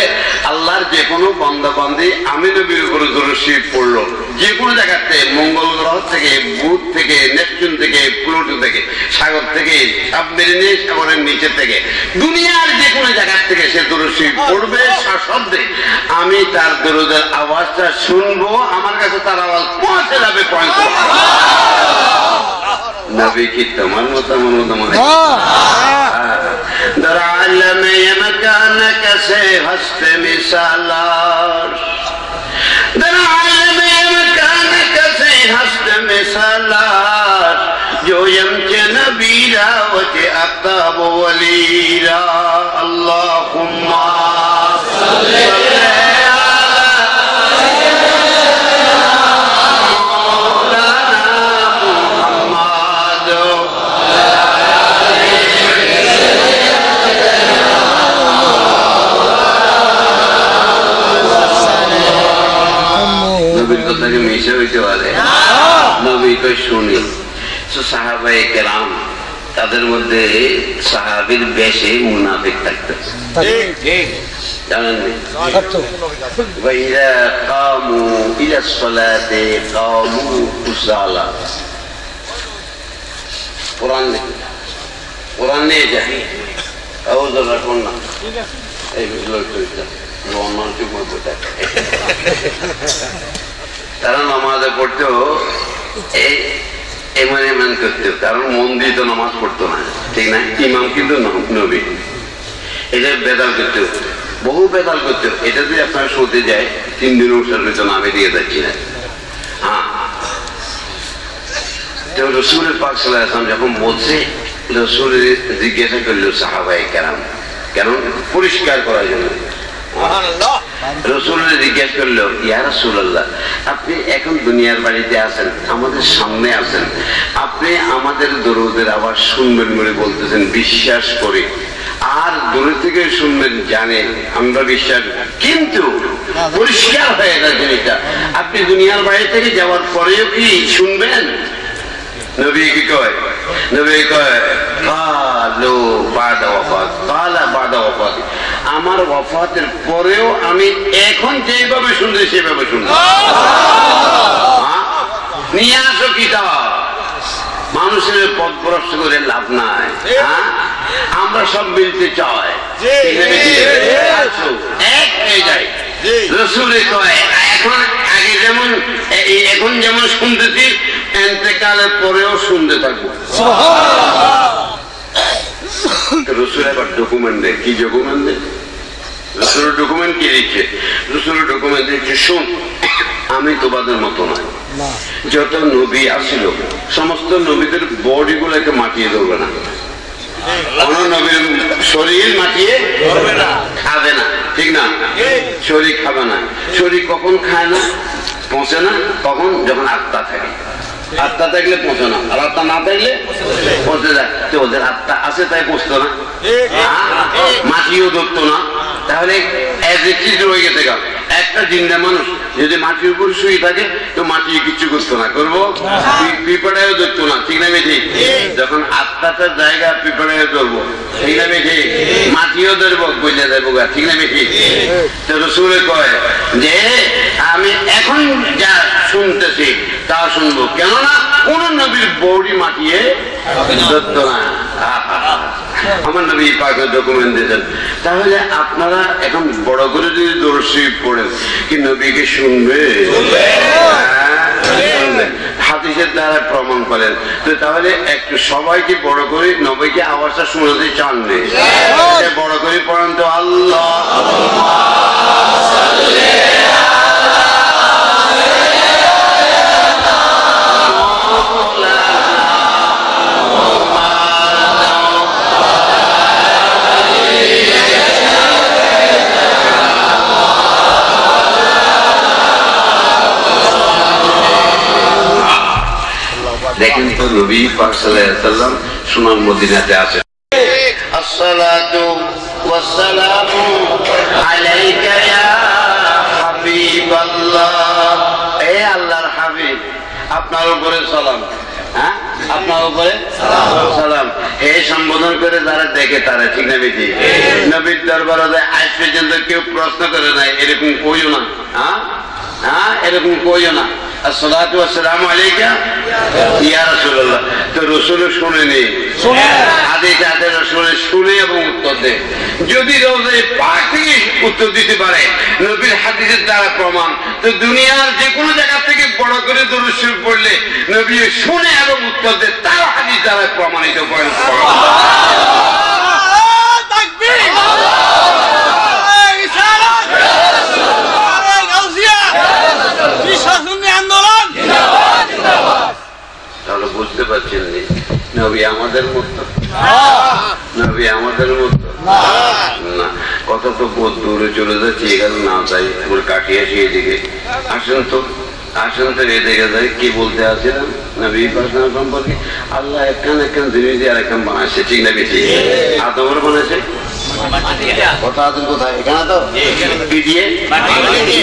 আল্লাহর যে কোনো বান্দা বান্দি আমি নবীর উপরে দরুদ শরীফ পড়লো, যে কোনো জায়গাতে, মঙ্গল গ্রহ থেকে, বুধ থেকে, নেপচুন থেকে, প্লুটো থেকে, সাগর থেকে, সাবমেরিনে, সাগরের নিচে থেকে, দুনিয়ার যে কোনো জায়গা থেকে সে দরুদ শরীফ পড়বে সশব্দে, আমি তার দরুদের আওয়াজটা শুনবো, আমার কাছে তার আওয়াজ পৌঁছে যাবে। নবী কি তোমার মতো আমার মতো মনে? در عالم مکان کسے ہست مثالار، در عالم مکان کسے ہست مثالار، جو یمچ نبیرا وچ اقتاب ولیرا، اللہم صلی মিশে হইতে পারে, নবী কই শুনি। সাহাবায়ে কেরাম তাদের মধ্যে সাহাবীর বেশে মুনাফিক থাকতো, জানেন? ওয়াইদা কামু ইলা সলাতে কামু কুসালা। কোরআন নিয়ে যায় রাখুন না, এই তারা নামাজে পড়তো এমন এমন করতো, কারণ মন দিয়ে তো নামাজ পড়তো না, ঠিক না? ইমাম কিন্তু নবী, এটা বেদাল করতো, বহু বেদাল করতো। এটা যদি আপনার শুনতে যায় 3 দিন উৎসর্গ হইতো না, আমি দিয়ে যাচ্ছি না। হ্যাঁ, তো রসুলের পাক সাল্লাল্লাহু আলাইহি ওয়াসাল্লাম যখন বলছে, রসুল জিজ্ঞাসা করলো সাহাবায়ে কেরাম, কেন? পরিষ্কার করার জন্য। রসুল জিজ্ঞেস করলো, ইয়া রাসূলুল্লাহ, আপনি এখন দুনিয়ার বাড়িতে আছেন, আমাদের সামনে আছেন, আপনি আমাদের দরুদের আবার শুনবেন বলে বলতেছেন, বিশ্বাস করে, আর দূরে থেকে শুনবেন, জানেন আমরা বিশ্বাস, কিন্তু পরিষ্কার হয়ে গেছে জিনিসটা, আপনি দুনিয়ার বাড়ি থেকে যাওয়ার পরেও কি শুনবেন? নবী কি কয়? নবী কয় কালু বাদা ওয়াফাত, কালা বাদা ওয়াফাত, আমার ওয়াফাতের পরেও আমি এখন যেভাবে শুনছি সেভাবে শুনবো। নিয়ে আসো কিতাব, মানুষের পথ ভ্রষ্ট করে লাভ নাই। আমরা সব মিলতে চাই, এক হয়ে যায়। রসুলে কয় এখন আগে যেমন, এখন যেমন শুনতেছি, এতেকালের পরেও শুনতে থাকবো। রসুল এবার ডকুমেন্ট দেয়, কি ডকুমেন্ট দেয়? রসুলের ডকুমেন্ট কি দিচ্ছে? রসুলের ডকুমেন্ট দিচ্ছে, শোন, আমি তোমাদের মতো নয়, যত নবী আসিল সমস্ত নবীদের বডি গুলোকে মাটিয়ে ধরবে না, কোন নবীর শরীর মাটিয়ে খাবে না, ঠিক না? শরীর খাবে না। শরীর কখন খায় না, পৌঁছে না? কখন? যখন আত্মা থাকে। আত্মা থাকলে পৌঁছে না, আর আত্মা না থাকলে পৌঁছে যায়। তো ওদের আত্মা আছে তাই পৌঁছতো না, মাটিও ধরতো না, তাহলে রয়ে গেছে। একটা জিন্দা মানুষ যদি মাটির উপর শুয়ে থাকে তো মাটি কিছু করতো না, করবো? পিঁপড়াও ধরতো না, ঠিক না? ঠিক। যখন আত্মাটার জায়গা পিঁপড়াও ধরবো, ঠিক না? ঠিক। মাটিও ধরবো, বইলে দেবো, ঠিক না? ঠিক। তো রসুল কয় যে আমি এখন যা শুনতেছি তা শুনবো, কেননা কোন নবীর বডি মাটিয়ে ধরতো না। আমার নবী পাকের ডকুমেন্ট দিয়েছেন। তাহলে আপনারা এখন বড় করে যদি দরুদ শরীফ পড়েন, কি নবীকে শুনবে? হাদিসের দ্বারা প্রমাণ করেন। তো তাহলে একটু সবাইকে বড় করে নবীকে আওয়াজটা শুনতে চান, বড় করে পড়েন তো, আল্লাহ দেখেন তো, নবী পাক সাল্লাল্লাহু আলাইহি ওয়াসাল্লাম সোনার মদিনাতে আছে। আসসালাতু ওয়াসসালামু আলাইকা ইয়া হাবিবাল্লাহ, এ আল্লাহর হাবিব, আপনার উপরে সালাম। হ্যাঁ, আপনার উপরে সালাম। হে সম্বোধন করে যারা দেখে তারা, ঠিক না? বেশি নবীর দরবারে আজ পর্যন্ত কেউ প্রশ্ন করে নাই, এরকম কইও না। হ্যাঁ, এরকম কইও না। আসসালাতু ওয়াসসালামু আলাইকা ইয়া রাসূলুল্লাহ। তো রসুল শুনেনি, হাদিস আছে, রসুল শুনে এবং উত্তর দেয়। যদি রওজা পাক থেকে উত্তর দিতে পারে নবীর হাদিসের দ্বারা প্রমাণ, তো দুনিয়ার যে কোনো জায়গা থেকে বড় করে দরুদ শরীফ পড়লে নবী শুনে এবং উত্তর দেয়, তার হাদিস দ্বারা প্রমাণিত করেন। তাহলে বুঝতে পারছেন নবী আমাদের মতো, নবী আমাদের মতো না। কথা তো বহুত দূরে চলে যাচ্ছে, এখানে না যাই, কাটিয়ে আসি এদিকে। আসেন তো, আসেন তো, এদিকে যাই। কি বলতে আসছিলাম নবী সম্পর্কে? আল্লাহ একখান একখান জিনিস দিয়ে আর একখান বানাইছে, ঠিক না? বেশি আদমের বানাইছে, কথা আছেন কোথায়? এখানে তো কি দিয়ে?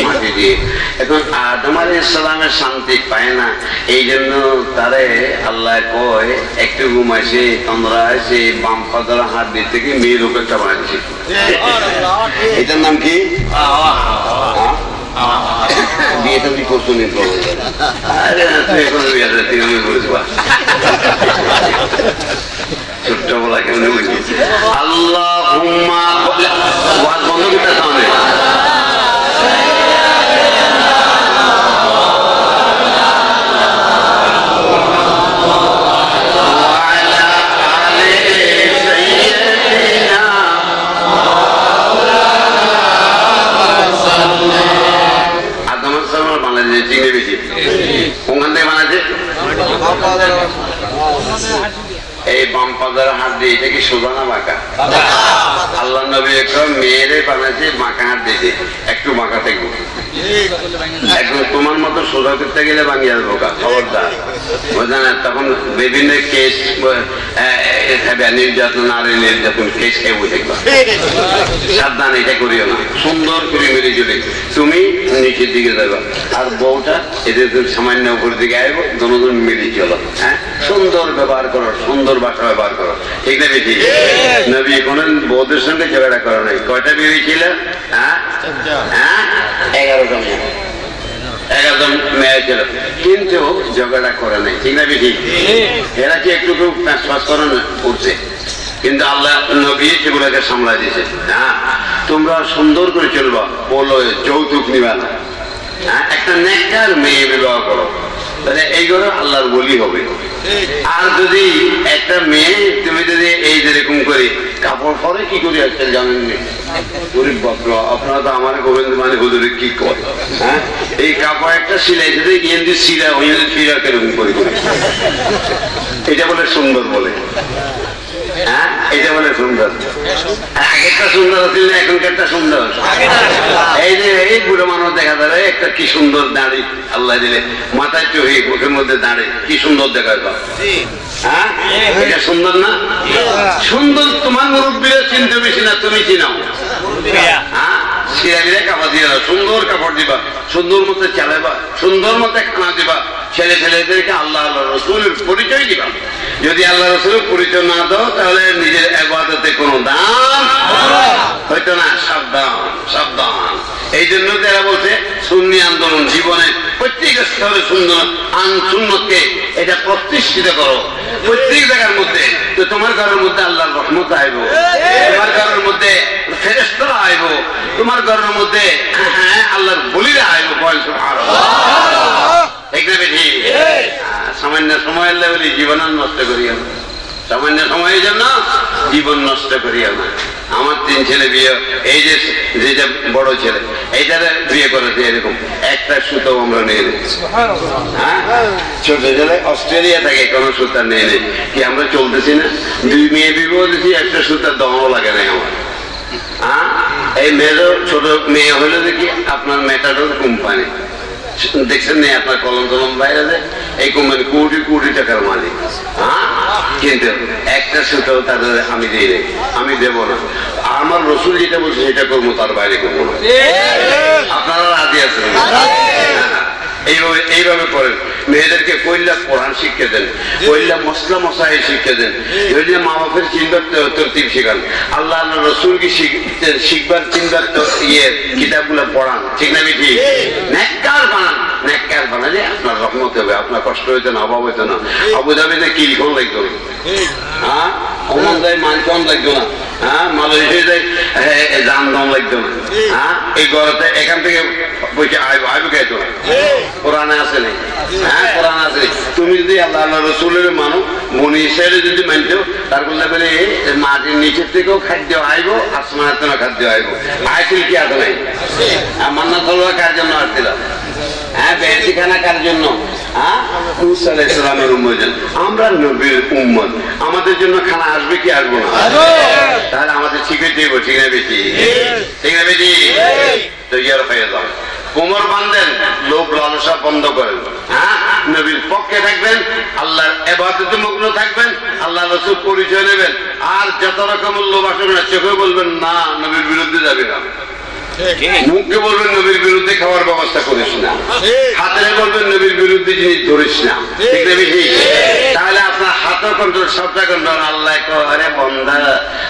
মাটি দিয়ে। এখন আদম আলাইহিস সালামের শান্তি পায় না, এই জন্য তারে আল্লাহ কয় একটু ঘুমাইছে, তন্দ্রা আছে, বাম পাদার হাত দিয়ে থেকে মেয়ের উপেক্ষা বানাইছে। এটার নাম কি? বিয়েটা তুই করছো নি? আরে তুই এখন বিয়েটা তুই আমি বলছি ছোট্ট বলা কেমন বলছি আল্লাহুম্মা ওয়াজ বন্ধ করতে সামনে ওখান থেকে বানাচ্ছে এই বাম পাদার হাত দিয়ে। এটা কি সোজা না বাঁকা? আল্লাহ নবী একটা মেয়েরে বানাচ্ছে বাঁকা হাত দিয়ে, একটু বাঁকা থাকবো। এখন তোমার মতো সোজা করতে গেলে বানিয়ে আসবো খবরদার, বোঝেন? তখন বিভিন্ন কেস নির্যাতন, নারী নির্যাতন কেস খেয়ে থাকবা। সাবধান, এটা করিও না। সুন্দর করে মিলে চলে তুমি নিচের দিকে যাবা, আর বউটা এদের সামান্য উপর দিকে আসবো, দুজন মিলে চলো। হ্যাঁ, সুন্দর ব্যবহার করো, সুন্দর ভাষা ব্যবহার করো, ঠিক না বেশি? নবী কোনো বউদের সঙ্গে ঝগড়া করো নাই। কয়টা বিয়ে ছিল? হ্যাঁ হ্যাঁ, 11টা মেয়ে, 11টা মেয়ে ছিল, কিন্তু ঝগড়া করে নাই, ঠিক না বেশি? এরা কি একটু শ্বাস করে না উঠছে, কিন্তু আল্লাহ নবী সেগুলোকে সামলাই দিয়েছে। হ্যাঁ, তোমরা সুন্দর করে চলবা, বলো যৌতুক নিবা না। হ্যাঁ, একটা নেককার মেয়ে বিবাহ করো, তাহলে এইগুলো আল্লাহর বলি হবে। আর যদি একটা মেয়ে তুমি যদি এই যেরকম করে কাপড় পরে কি করি আজকাল জানেননি, গরিব বাপ্র আপনারা তো আমার গোবিন্দ মানে হুজুরে কি করে। হ্যাঁ, এই কাপড় একটা সিলাই যদি গিয়ে সিরা ওই সিরা কিরকম করে করি, এটা বলে সুন্দর বলে। হ্যাঁ, এটা বলে সুন্দর। আগেরটা সুন্দর ছিল না, এখনকারটা সুন্দর। এই যে এই বুড়ো মানুষ দেখা যাবে একটা কি সুন্দর দাড়ি আল্লাহ দিলে, মাথায় চোখে মুখের মধ্যে দাঁড়ে, কি সুন্দর দেখা যায়। হ্যাঁ, এটা সুন্দর না? সুন্দর তোমার মুরব্বীরা চিনতে বেশি না, তুমি চিনাও। হ্যাঁ, সিরা বিরা কাপড় দিয়ে দাও, সুন্দর কাপড় দিবা, সুন্দর মতো চালাবা, সুন্দর মতো খানা দিবা, ছেলে ছেলেদেরকে আল্লাহ আল্লাহ রসুলের পরিচয় দিবা। যদি আল্লাহ রসুলের পরিচয় না দাও তাহলে নিজের ইবাদতে কোনো দাম হয়তো না। সাবধান সাবধান। এই জন্য তারা বলছে সুন্নি আন্দোলন জীবনে প্রত্যেক স্তরে সুন্নতকে এটা প্রতিষ্ঠিত করো প্রত্যেক জায়গার মধ্যে। তো তোমার ঘরের মধ্যে আল্লাহর রহমত আইব, তোমার ঘরের মধ্যে ফেরেশতারা আইব, তোমার ঘরের মধ্যে আল্লাহর বলিরা আইব। সামান্য সময়ের লেভেলে জীবন নষ্ট করিও না, সামান্য সময়ের জন্য জীবন নষ্ট করিও না। আমার 3 ছেলে বিয়ে, এই যে যেটা বড় ছেলে এইটারে বিয়ে করেছে, এরকম একটা সুতো আমরা নিয়ে নিই। হ্যাঁ, ছোট ছেলে অস্ট্রেলিয়া থেকে কোনো সুতা নিয়ে নেই। কি আমরা চলতেছি না? 2 মেয়ে বিবাহ দিচ্ছি, একটা সুতার দমও লাগে নাই আমার। হ্যাঁ, এই মেয়েরও ছোট মেয়ে হলো দেখি আপনার মেটাডোর কোম্পানি দেখছেন না, আপনার কলম টলম বাইরে যায়, এই কোম্পানি কোটি কোটি টাকার মালিক। হ্যাঁ, কিন্তু একটা সুতো তাদের আমি দিই রে, আমি দেব না। আমার রসুল যেটা বলছে সেটা করবো, তার বাইরে করবো না। আপনারা রাজি আছেন? এইভাবে করেন। মেয়েদেরকে কইলা কোরআন শিক্ষা দেন, কইলা মশলা মশাই শিক্ষা দেন, কইলা মা বাপের চিন্তার তরতিব শেখান, আল্লাহ আল্লাহ রসুলকে শিখবার চিন্তার কিতাবগুলো পড়ান, ঠিক না বেশি? নেককার বানান, নেককার বানালে আপনার রহমত হবে, আপনার কষ্ট হইতো না, অভাব হইতো না। আবুধাবিতে কিলখন লাগতো না, হ্যাঁ, অমন যায় মানকন লাগতো না, হ্যাঁ, মালয়েশিয়া যায় জান দম লাগতো না। হ্যাঁ, এই ঘরতে এখান থেকে বসে আইব খাইতো না। কোরআনে আছে না? হ্যাঁ, কোরআন আছে। তুমি যদি আল্লাহ আল্লাহ রসুলের মানো, মনি হিসেবে যদি মানতো, তার বললে বলে মাটির নিচের থেকেও খাদ্য আইব, আসমানের তো খাদ্য আইব। আইছিল কি আছে নাই? মান্না তলোয়া কার জন্য আসছিল? হ্যাঁ, বেশিখানা কার জন্য? হ্যাঁ, মুসা আলাইহিস সালামের উম্মত। আমরা নবীর উম্মত, আমাদের জন্য খানা আসবে কি আসবো না? তাহলে আমাদের শিখে দেবো, ঠিক না বেশি? ঠিক না বেশি? তৈরি হয়ে যাও। কোমর বাঁধেন, লোভ লালসা বন্ধ করেন। হ্যাঁ, নবীর পক্ষে থাকবেন, আল্লাহর ইবাদতে মগ্ন থাকবেন, আল্লাহ রাসূল পরিচয় নেবেন। আর যত রকমের লোভ আসবে না, চোখে বলবেন না, নবীর বিরুদ্ধে যাবে না। মুখে বলবেন নবীর বিরুদ্ধে খাওয়ার ব্যবস্থা করিস না, হাতে বলবেন নবীর বিরুদ্ধে জিনিস ধরিস না। ঠিক না বেশি? তাহলে আপনার হাতের কন্ট্রোল, সবটা কন্ট্রোল। আল্লাহ আরে বন্ধা,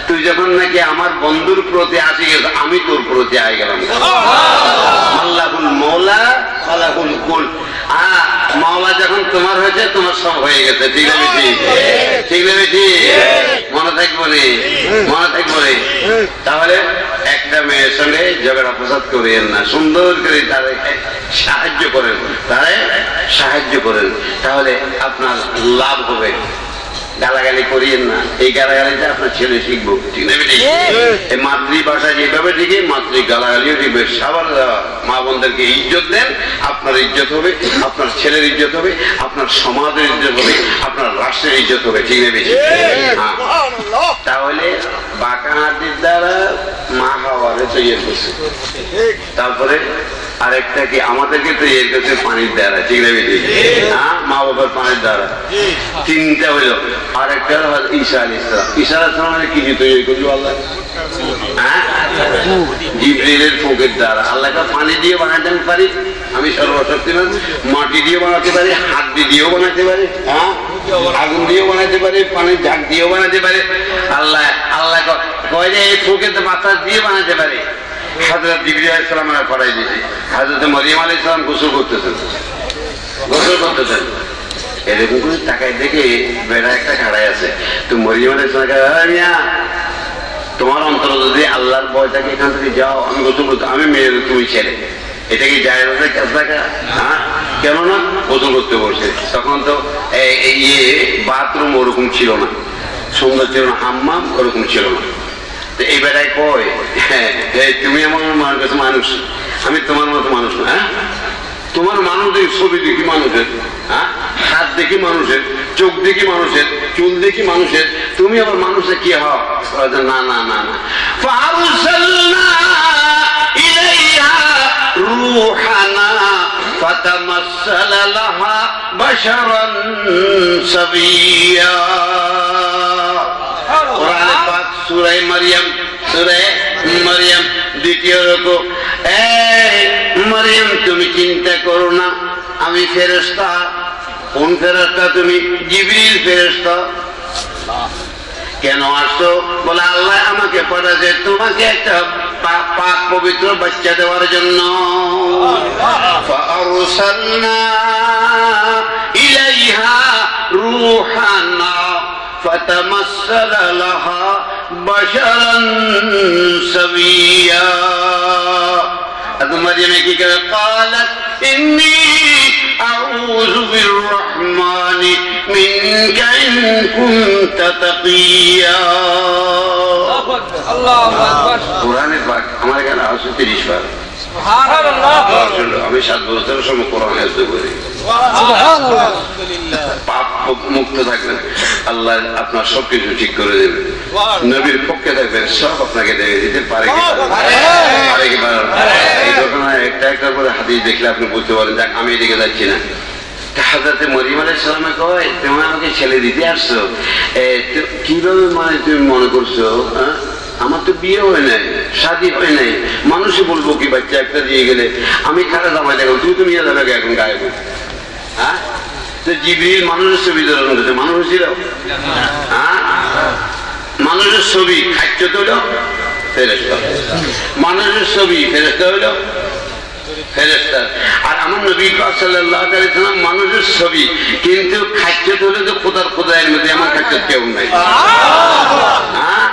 তুই যখন নাকি আমার বন্ধুর প্রতি আসি গেছ, আমি তোর প্রতি আই গেলাম। আল্লাহুল মওলা খালাকুল কুল। মাওলা যখন তোমার হয়েছে, তোমার সব হয়ে গেছে। ঠিক না বেশি? ঠিক না বেশি? মনে থাকবো রে, মনে থাকবো রে। তাহলে একটা মেয়ের সঙ্গে ঝগড়া ফসাদ করেন না, সুন্দর করে তারে সাহায্য করেন, তারে সাহায্য করেন, তাহলে আপনার লাভ হবে। গালাগালি করিয়েন না, এই গালাগালিটা আপনার ছেলে শিখবো। ঠিক না বেটি? এই মাতৃভাষা যেভাবে শিখে, মাতৃ গালাগালিও শিখবে। সবার মা বোনদেরকে ইজ্জত দেন, আপনার ইজ্জত হবে, আপনার ছেলের ইজ্জত হবে, আপনার সমাজের ইজ্জত হবে, আপনার রাষ্ট্রের ইজ্জত হবে। ঠিক না বেটি? তাহলে বাঁকা হাতির দ্বারা মা হাওয়ারে তৈরি করছে, তারপরে আরেকটা কি আমাদেরকে তৈরি করছে পানির দ্বারা। ঠিক না বেটি? হ্যাঁ, মা বাবার পানির দ্বারা। তিনটা হইল। আরেকটা ঈসা আলাইহিস সালাম। ঈসা আলাইহিস সালামের কি তৈরি করলো আল্লাহ? হ্যাঁ, জিবরিলের ফুঁকের দ্বারা। আল্লাহকে পানি দিয়ে বানাতে পারি, আমি সর্বশক্তিমান। মাটি দিয়ে বানাতে পারি, হাত দিয়েও বানাতে পারি, হ্যাঁ, আগুন দিয়েও বানাতে পারি, পানির ঝাঁক দিয়েও বানাতে পারি। আল্লাহ আল্লাহ কয় যে এই ফুঁকের বাতাস দিয়ে বানাতে পারি। হযরত জিবরিল আলাইহিস সালাম করাই দিয়েছে। হযরত মরিয়ম আলাইহিস সালাম গোসল করতেছেন, গোসল করতেছেন। এরকম করে তাকায় দেখে বেড়া একটা খাড়াই আছে। তো মরিয়ম আলাইহিস সালাম, তোমার অন্তর যদি আল্লাহর ভয় থাকে, এখান থেকে যাও, আমি গোসল করতে, আমি মেয়ের, তুমি ছেলে, এটা কি জায়েজের কাজ থাকা? হ্যাঁ, কেননা গোসল করতে বসে। তখন তো বাথরুম ওরকম ছিল না, সুন্দর ছিল না, হাম্মাম ওরকম ছিল না। তো এই বেড়ায় কয়, হ্যাঁ তুমি আমার কাছে মানুষ, আমি তোমার মতো মানুষ না। হ্যাঁ, তোমার মানুষের ছবি দেখি মানুষের, হ্যাঁ, হাত দেখি মানুষের, চোখ দেখি মানুষের, চুল দেখি মানুষের, তুমি আবার মানুষের কি হও? না না না না, ফারসালনা ইলাইহা রূহানা ফাতামাসসালা লাহা বাশারান সাবিয়্যা। কোরআনে পাক সূরা মারইয়াম, সূরা মারইয়াম দ্বিতীয় রুকু। মারইয়াম, তুমি চিন্তা করো না, আমি ফেরেশতা। কোন ফেরেশতা তুমি? জিবরিল ফেরেশতা। কেন আসছো? বলে আল্লাহ আমাকে পাঠাছে তোমাকে একটা পাক পবিত্র বাচ্চা দেওয়ার জন্য। ফাআরসালনা ইলাইহা রূহানা ফাতামাসসালা লাহা বাশারান সাবিয়্যা। মারিয়াম কি করে? قالت إني أعوذ بالرحمن منك إن كنت تقيا। الله أكبر। কোরআনে পাক আমার এখানে আছে 30 বার। আমি 7 বছরের সময় কোরআন হেফজ করি। পাপ মুক্ত থাকবেন, আল্লাহ আপনার সবকিছু ঠিক করে দেবে। নবীর পক্ষে থাকবেন, সব আপনাকে দেবে দিতে পারে কি পারে কি পারে। এই ঘটনায় একটা একটা করে হাদিস দেখলে আপনি বুঝতে পারেন, যাক আমি এদিকে যাচ্ছি না। হযরত মরিয়ম আলাইহিস সালামে কয়, তুমি আমাকে ছেলে দিতে আসছো, কিভাবে মানে তুমি মনে করছো? আমার তো বিয়ে হয় নাই, শাদী হয় নাই, মানুষই বলবো কি বাচ্চা একটা দিয়ে গেলে আমি খারাপ জামাই দেখো, তুই তো নিয়ে যাবে এখন গায়েব। হ্যাঁ, তো জিবরিল মানুষের ছবি ধারণ করেছে, মানুষ ছিল? হ্যাঁ, মানুষের ছবি খাদ্য তো হইল ফেরেশতা, মানুষের ছবি ফেরেশতা হইল ফেরেশতা। আর আমার নবী পাক সাল্লাল্লাহু আলাইহি ওয়াসাল্লাম মানুষের ছবি, কিন্তু খাদ্য তো হইল যে খোদার মধ্যে, আমার খাদ্য কেউ নাই। হ্যাঁ,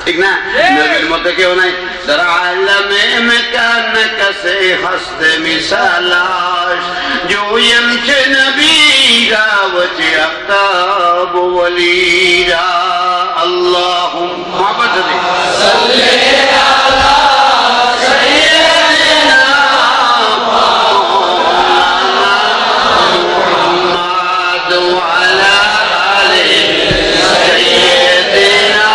ঠিক না? নবীর মতো কেউ নাই। যারা আলমে মেকানক সে হস্তে মিসালাশ জোয়ম চে নবীরা ওয়াজে আফতাব ওয়ালিরা। আল্লাহুম্মা বারিক সাল্লি আলা সাইয়্যিদিনা মুহাম্মাদ ওয়া আলা আলি সাইয়্যিদিনা।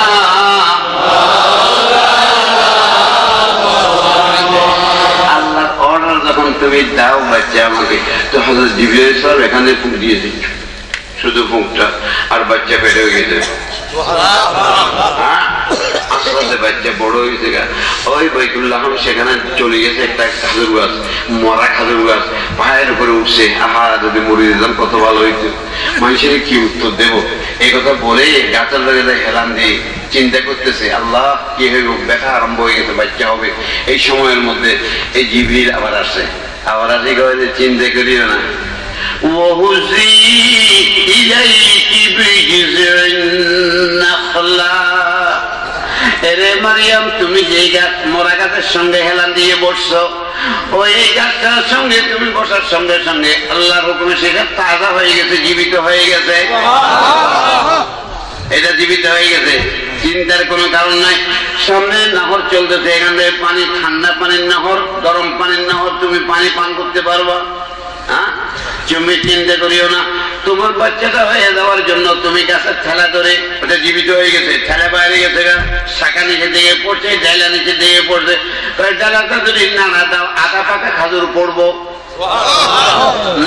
তো হযরত জিবরাইল সাহেব এখানে ফুঁক দিয়েছে, শুধু ফুঁকটা, আর বাচ্চা পেটে হয়ে গেছে। আস্তে আস্তে বাচ্চা বড় হয়েছে, ওই বাইতুল্লাহ সেখানে চলে গেছে একটা খাজুর গাছ, মরা খাজুর গাছ, পায়ের উপরে উঠছে। আহা, যদি মরে দিতাম কত ভালো হইতো। মানুষের কি উত্তর দেব এই কথা বলে গাছের লগে হেলান দিয়ে চিন্তা করতেছে, আল্লাহ কি হইব, ব্যথা আরম্ভ হয়ে গেছে, বাচ্চা হবে। এই সময়ের মধ্যে এই জিবরিল আবার আসে, আবার আসে কয়ে চিন্তা করিও না, وهزي إليك بجذع النخلة এরে মারিয়াম, তুমি যে গাছ মরা গাছের সঙ্গে হেলান দিয়ে বসছো, ওই গাছটার সঙ্গে তুমি বসার সঙ্গে সঙ্গে আল্লাহর হুকুমে সেটা তাজা হয়ে গেছে, জীবিত হয়ে গেছে। এটা জীবিত হয়ে গেছে, চিন্তার কোনো কারণ নাই। সামনে নহর চলতেছে, এখান থেকে পানি, ঠান্ডা পানির নহর, গরম পানির নহর, তুমি পানি পান করতে পারবা। হ্যাঁ, তুমি চিন্তা করিও না, তোমার বাচ্চাটা হয়ে যাওয়ার জন্য তুমি গাছের ঠেলা ধরে, ওটা জীবিত হয়ে গেছে, ঠেলা বাইরে গেছে, শাখা নিচে দিয়ে পড়ছে, ডালা নিচে দিয়ে পড়ছে। ডালাটা যদি নাড়া দাও, আধা পাকা খাজুর পড়বো,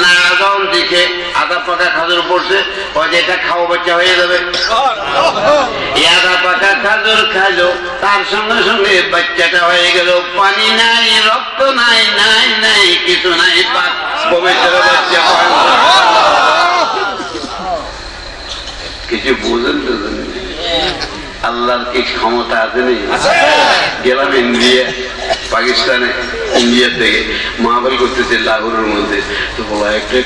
না যখন দিকে আধা পাকা খাজুর পড়ছে, এটা খাও, বাচ্চা হয়ে যাবে। আধা পাকা খাজুর খাইলো, তার সঙ্গে সঙ্গে বাচ্চাটা হয়ে গেল। পানি নাই, রক্ত নাই, নাই নাই কিছু নাই, পবিত্র বাচ্চা। কিছু বুঝেন তো আল্লাহর কি ক্ষমতা আছে নেই? গেলাম ইন্ডিয়া, পাকিস্তানে, ইন্ডিয়া থেকে মাহফিল করতেছে লাহোরের মধ্যে, তো একটা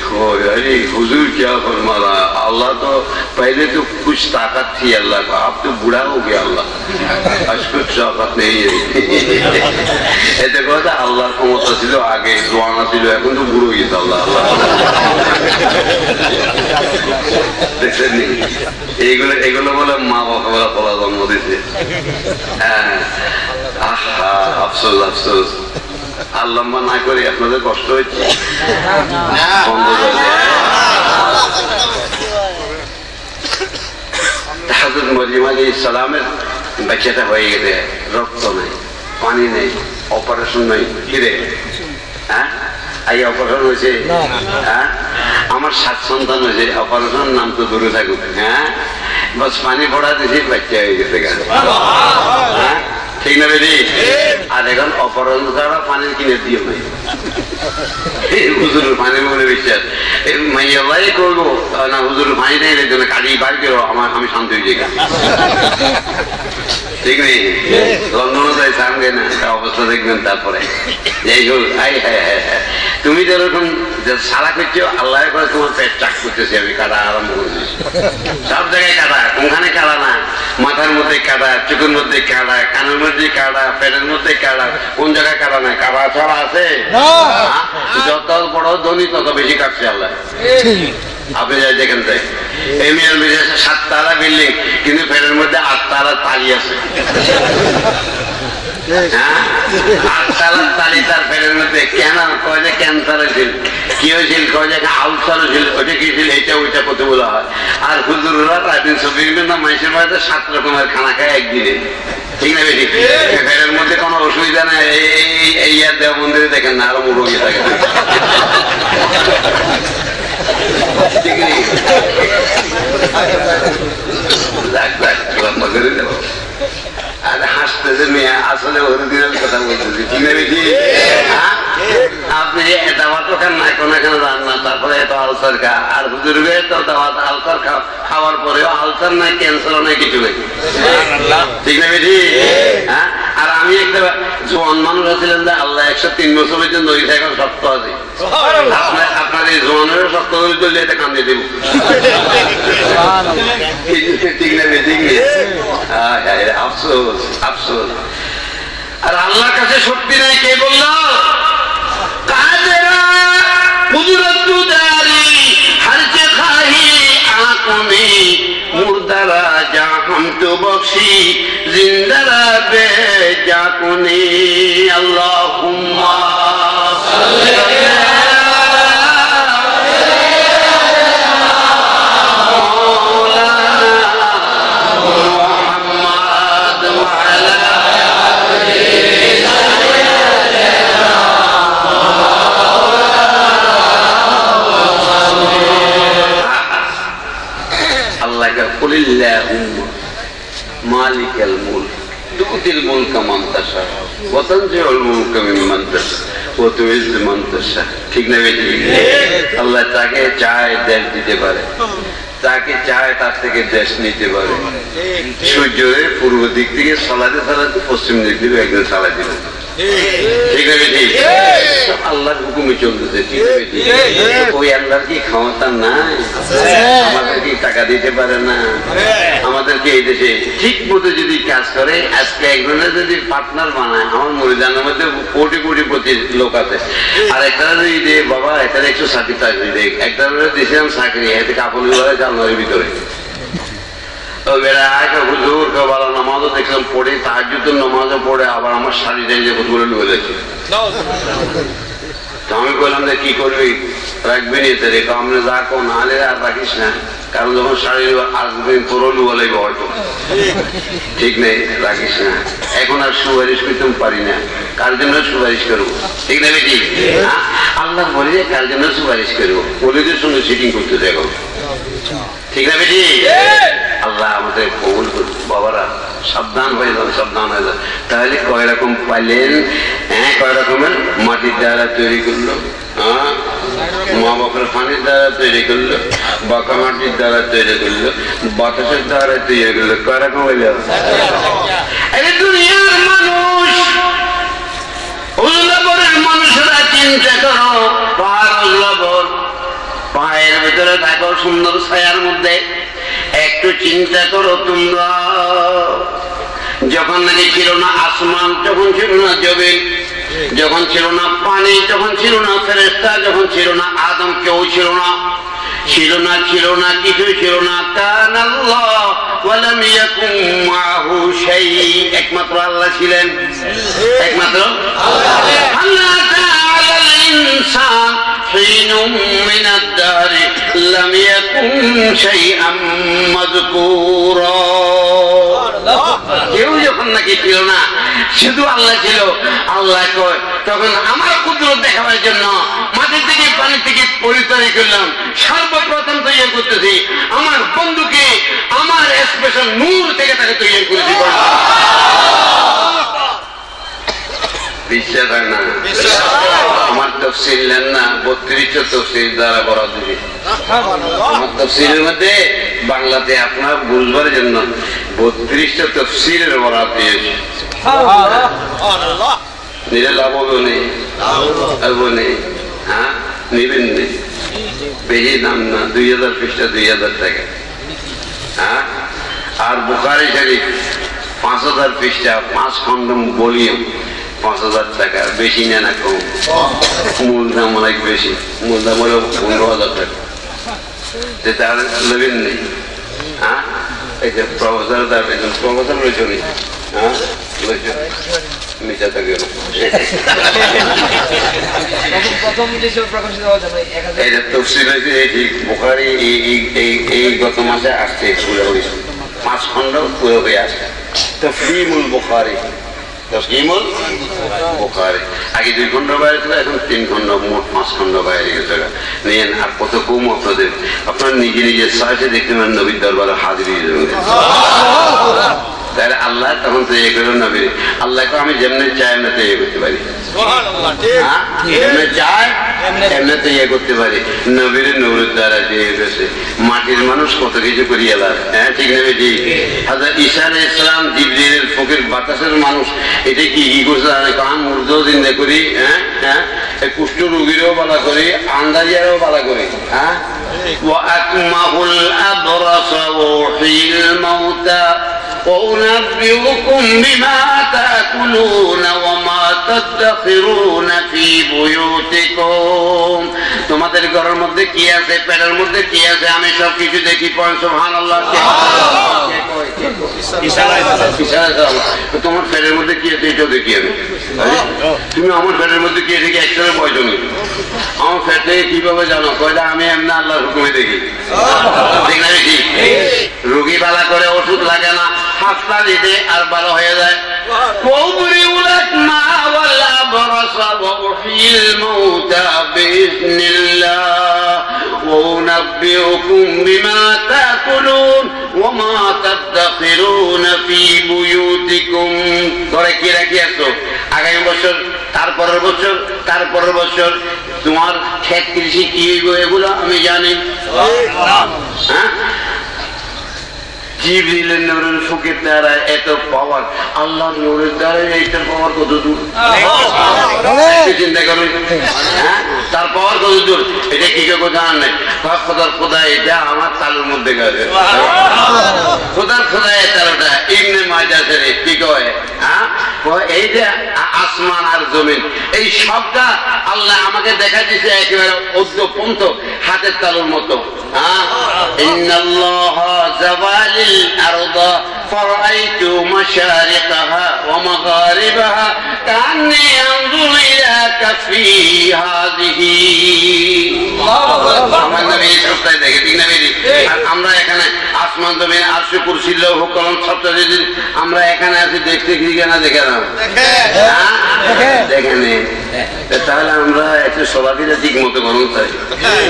अरे हुजूर क्या फरमा रहा, अल्लाह तो पहले तो कुछ ताकत थी अल्लाह का, अब तो बुढ़ा हो गया अल्लाह, आज कुछ ताकत नहीं है। এতে কথা আল্লাহর ক্ষমতা ছিল আগে, জোয়ানা ছিল, এখন তো বুড়ো হয়ে গেছে আল্লাহ। দেখছেন এইগুলো, এগুলো বলে মা বাবা বলা জন্ম দিতে। হ্যাঁ, আহা, আফসোস আফসোস, আর লম্বা না করে আপনাদের কষ্ট হচ্ছে। হযরত মরিয়ম আলাইহিস সালামের বাচ্চাটা হয়ে গেছে, রক্ত নেই, পানি নেই, অপারেশন নেই। কিরে, হ্যাঁ, আগে অপারেশন হয়েছে? হ্যাঁ, আমার 7 সন্তান হয়েছে, অপারেশন নাম তো দূরে থাকুক। হ্যাঁ, বাস পানি পড়া দিয়েছি, বাচ্চা হয়ে গেছে। হ্যাঁ, ঠিক না বেদি? আর এখন অপারেশন ছাড়া পানি কিনে দিও নাই, হুজুরের পানি বলে বিশ্বাস। মাইয়া ভাই করবো না, হুজুরের পানি নেই, এর জন্য কালি বার করো, আমি শান্ত হয়ে যাই। ঠিক নেই? লন্ডনে যাই সামনে না, অবস্থা দেখবেন। তারপরে যাই হোক, তুমি যেরকম সারা করছো, আল্লাহ করে তোমার পেট চাক করতেছি, আমি কাটা আরম্ভ করছি। সব জায়গায় কাটা, কোনখানে কাটা না, মাথার মধ্যে কাটা, চোখের মধ্যে কাটা, কানের মধ্যে কাটা, পেটের মধ্যে কাটা, কোন জায়গায় কাটা নাই? কাটা ছাড়া আছে? যত বড় ধনী তত বেশি কাটছে আল্লাহ। আপনি যাই যেখান থেকে এই মেয়ের বিদেশে 7 তালা বিল্ডিং, কিন্তু পেটের মধ্যে 8 তালা তালি আছে। হ্যাঁ, 8 তালার তালি তার পেটের মধ্যে। কেন? কয় যে ক্যান্সার হয়েছিল, কি হয়েছিল, কয় যে আলসার হয়েছিল, ওইটা কি ছিল, এইটা ওইটা কত বলা হয়। আর হুজুররা রাতের 24 ঘন্টা মানুষের বাড়িতে 7 রকমের খানা খায় একদিনে। ঠিক না বেশি? পেটের মধ্যে কোনো অসুবিধা নাই। এই দেব মন্দিরে দেখেন না, আরো মুরগি থাকে। ঠিক নেই? আর হাসতেছে মেয়ে, আসলে অরিজিনাল কথা বলতেছি। ঠিক না বেশি? আপনি দাওয়াত খান না, কোনো এখানে যান না, তারপরে এত আলসার খা। আর হুজুরকে তো দাওয়াত আলসার খাওয়ার পরেও আলসার নাই, ক্যান্সারও নাই, কিছু নেই। ঠিক না বেশি? হ্যাঁ, আর আমি একটা জোয়ান মানুষ আছিলেন যে আল্লাহ 103 বছর পর্যন্ত ওই থাকার শক্ত আছে। আপনার এই জোয়ানেরও শক্ত করে চললে এটা কান্দে দেব। ঠিক না বেশি? আফসোস আফসোস। আর আল্লাহর কাছে শক্তি নাই, কে বলল? কাদেরা কুদরত দারি হরকে খাহি आंखों में मुर्दारा जा हम तो बख्शी जिंदारा बे जाकुने अल्लाहुम्मा মালিকাল মুলক তুতিল মুলকা মান তাশা ওয়া তানজিউল মুলকা মিম্মান তাশা ওয়া তুইজ্জু মান তাশা। ঠিক না বেটি? আল্লাহ তাকে চায় দেশ দিতে পারে, তাকে চায় তার থেকে দেশ নিতে পারে। সূর্যের পূর্ব দিক থেকে সালাতে সালাতে পশ্চিম দিক থেকে একদিন সালা দিল। ঠিক না বেটি? আল্লাহর হুকুমে চলতেছে। ঠিক না বেটি? ওই আল্লাহর কি ক্ষমতা নাই? আমাদের কি টাকা দিতে পারে না? আমাদেরকে এই দেশে ঠিক মতো যদি কাজ করে, আজকে একজনের যদি পার্টনার বানায়, আমার মরিদানের মধ্যে কোটি কোটি প্রতি লোক আছে, আর একটা যদি দে বাবা একটা 160 চাকরি দেখ, একটা দিয়েছিলাম চাকরি এতে কাপড় বিভাগে জানুয়ারির ভিতরে হুজুর ভালো নামাজও দেখলাম পড়ে, তাহাজ্জুদের নামাজও পড়ে, আবার আমার শাড়িটা যে কতগুলো ডুবে যাচ্ছে। তো আমি বললাম যে কি করবি, রাখবি নি তো রেখো, আমরা যা কো নাহলে আর রাখিস না, কারণ যখন শাড়ি আসবে তোরও লুয়া লাগবে হয়তো। ঠিক নেই, রাখিস না। এখন আর সুপারিশ করতে পারি না, কার জন্য সুপারিশ করবো? ঠিক না বেটি? আল্লাহ বলে যে কার জন্য সুপারিশ করবো, ওদের সঙ্গে সিটিং করতে দেখো। ঠিক না বেটি? আল্লাহ আমাদের কবুল করুন। বাবারা সাবধান হয়ে যান, সাবধান হয়ে যান। তাহলে কয় রকম পাইলেন? কয় রকমের মাটির দ্বারা তৈরি করলো, মা বাপের পানির দ্বারা তৈরি করলো, বাঁকা মাটির দ্বারা তৈরি করলো, বাতাসের দ্বারা তৈরি করলো। কয় রকম হইল? দুনিয়ার মানুষ উল্লাবরের মানুষেরা চিন্তা করো, পায়ের ভিতরে থাকো সুন্দর ছায়ার মধ্যে, একটু চিন্তা করো তোমরা যখন নাকি ছিল না আসমান, যখন ছিল না জমিন, যখন ছিল না পানি, যখন ছিল না ফেরেশতা, যখন ছিল না আদম, কেউ ছিল না, ছিল না কিছুই ছিল না। কানাল্লাহ ওয়া লাম ইয়াকুম মাহু শাই, একমাত্র আল্লাহ ছিলেন, একমাত্র আল্লাহ। তাআলাল ইনসান হিনুম মিনাদ দাহরি লাম ইয়াকুম শাইআম মাযকুরা। কেউ যখন নাকি ছিল না, শুধু আল্লাহ ছিল। আল্লাহ কয় তখন আমার কুদরত দেখাবার জন্য মাটি থেকে পানি থেকে পরিচয় করলাম, সর্বপ্রথম তৈরি করতেছি আমার বন্ধুকে, আমার স্পেশাল নূর থেকে তাকে তৈরি করেছি। বিশ্বাস হয় না? আমার তফসিল নেন না, 32 তফসিল দ্বারা বরাদ দিবি। আমার তফসিলের মধ্যে বাংলাতে আপনার বুঝবার জন্য 32 তফসিলের বরাদ দিয়েছে। নিলে লাভ হবে নেই, নেই, হ্যাঁ নিবেন নেই, বেশি দাম না, 2000 পৃষ্ঠা 2000 টাকা। হ্যাঁ, আর বুখারী শরীফ 5000 পৃষ্ঠা 5 খন্ড ভলিউম 5000 টাকা। বেশি নেয় না কম, মূল দাম অনেক বেশি, মূল দাম হলো 15000 টাকা। তাহলে নেবেন নেই। হ্যাঁ, এই যে প্রফেসর প্রফেসর রয়েছে নি, হ্যাঁ নিচে থাকে বুখারী এই গত মাসে আসছে, 5 খন্ড পুরো হয়ে আসছে। তাফহিমুল বুখারী, তাফহিমুল বুখারী আগে 2 খন্ড বাইরে ছিল, এখন 3 খন্ড, মোট 5 খন্ড বাইরে গেছে। নেন আর কত কম আপনাদের, আপনার নিজে নিজে সাহায্যে দেখতে পারেন নবীর দরবারে হাজিরি দেবেন। তাহলে আল্লাহ তখন তৈরি করলো নবীর। আল্লাহকে আমি যেমনি চাই এমনি তৈরি করতে পারি, এমনি চাই এমনি তৈরি করতে পারি। নবীর নূরের দ্বারা দিয়ে গেছে। মাটির মানুষ কত কিছু করিয়ে লাভ। হ্যাঁ, ঠিক না বেটি? হযরত ঈসা আলাইহিস সালাম জিবরিলের ফকির বাতাসের মানুষ, এটা কি করছে? কাম মুর্দাও জিন্দা করি, হ্যাঁ হ্যাঁ, কুষ্ঠ রোগীরও বালা করি, আন্দাজিয়ারও বালা করি। হ্যাঁ, ওয়া আকমাহুল আবরাসা ওয়া উহয়িল মাউতা وأنبئكم بما تأكلون وما تدخرون في بيوتكم। তোমাদের ঘরের মধ্যে কি আছে, পেটের মধ্যে কি আছে, আমি সব কিছু দেখি। সুবহানাল্লাহ। তোমার পেটের মধ্যে কি আছে এটাও দেখি আমি। তুমি আমার পেটের মধ্যে কি দেখি একসাথে বয়জন। আমার পেট থেকে কিভাবে জানো? কয়টা আমি এমনি আল্লাহর হুকুমে দেখি। ঠিক না বেশি? রোগী বালা করে ওষুধ লাগে না, হাসপাতাল দিতে আর ভালো হয়ে যায়। وأنبئكم بما تأكلون وما تدخرون في রাখি আসছো, আগামী বছর, তারপরের বছর, তারপরের বছর তোমার ক্ষেত কৃষি কি হইব এগুলো আমি জানি। হ্যাঁ, জিবরিলের নূরের ফুকের দ্বারা এত পাওয়ার, আল্লাহর নূরের দ্বারা এইটার পাওয়ার কত দূর চিন্তা করুন। হ্যাঁ, তার পাওয়ার কত দূর, এটা কি কেউ জানান নাই। খোদার খোদা এটা আমার তালুর মধ্যে গেছে, খোদার খোদা তালুটা ইবনে মাজাহ শরীফ কি কয়, হ্যাঁ এই যে আসমান আর জমিন এই সবটা আল্লাহ আমাকে দেখা দিয়েছে একেবারে অদ্যপন্ত হাতের তালুর মতো। فرأيت مشارقها ومغاربها كأني أنظر إلى كفي هذه। আমরা এখানে আসমান জমিন আরশ কুরসি লৌহ কলম সবটা যদি আমরা এখানে আছি দেখতে কি না দেখে না দেখেনি, তাহলে আমরা একটু সবাইকে ঠিক মতো গরম চাই,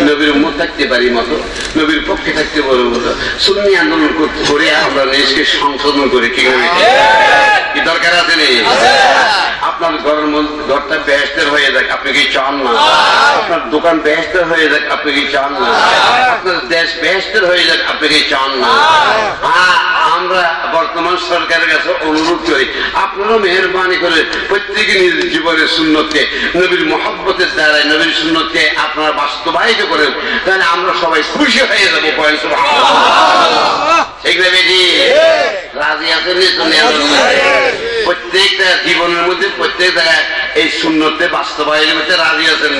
নবীর উম্মত থাকতে পারি মতো, নবীর পক্ষে থাকতে পারবো মতো, সুন্নি আন্দোলন করে আমরা নিজকে সংশোধন করে কি দরকার আছে নেই। আপনার ঘরের মধ্যে ঘরটা বেহেশতের হয়ে যাক, আপনি কি চান না? আপনার দোকান বেহেশতের হয়ে যাক, আপনি কি চান না? আপনার দেশ বেহেশতের হয়ে যাক, আপনি কি চান না? হ্যাঁ, আমরা বর্তমান সরকারের কাছে অনুরোধ করি, আপনারও মেহরবানি করে প্রত্যেকে নিজের জীবনের সুন্নতকে নবীর মহব্বতের দ্বারাই নবীর সুন্নতকে আপনারা বাস্তবায়িত করেন, তাহলে আমরা সবাই খুশি হয়ে যাবো। ঠিক না বেটি? রাজি আছেন? প্রত্যেকটা জীবনের মধ্যে প্রত্যেক জায়গায় এই সুন্নতে বাস্তবায়নের মধ্যে রাজি আছেন?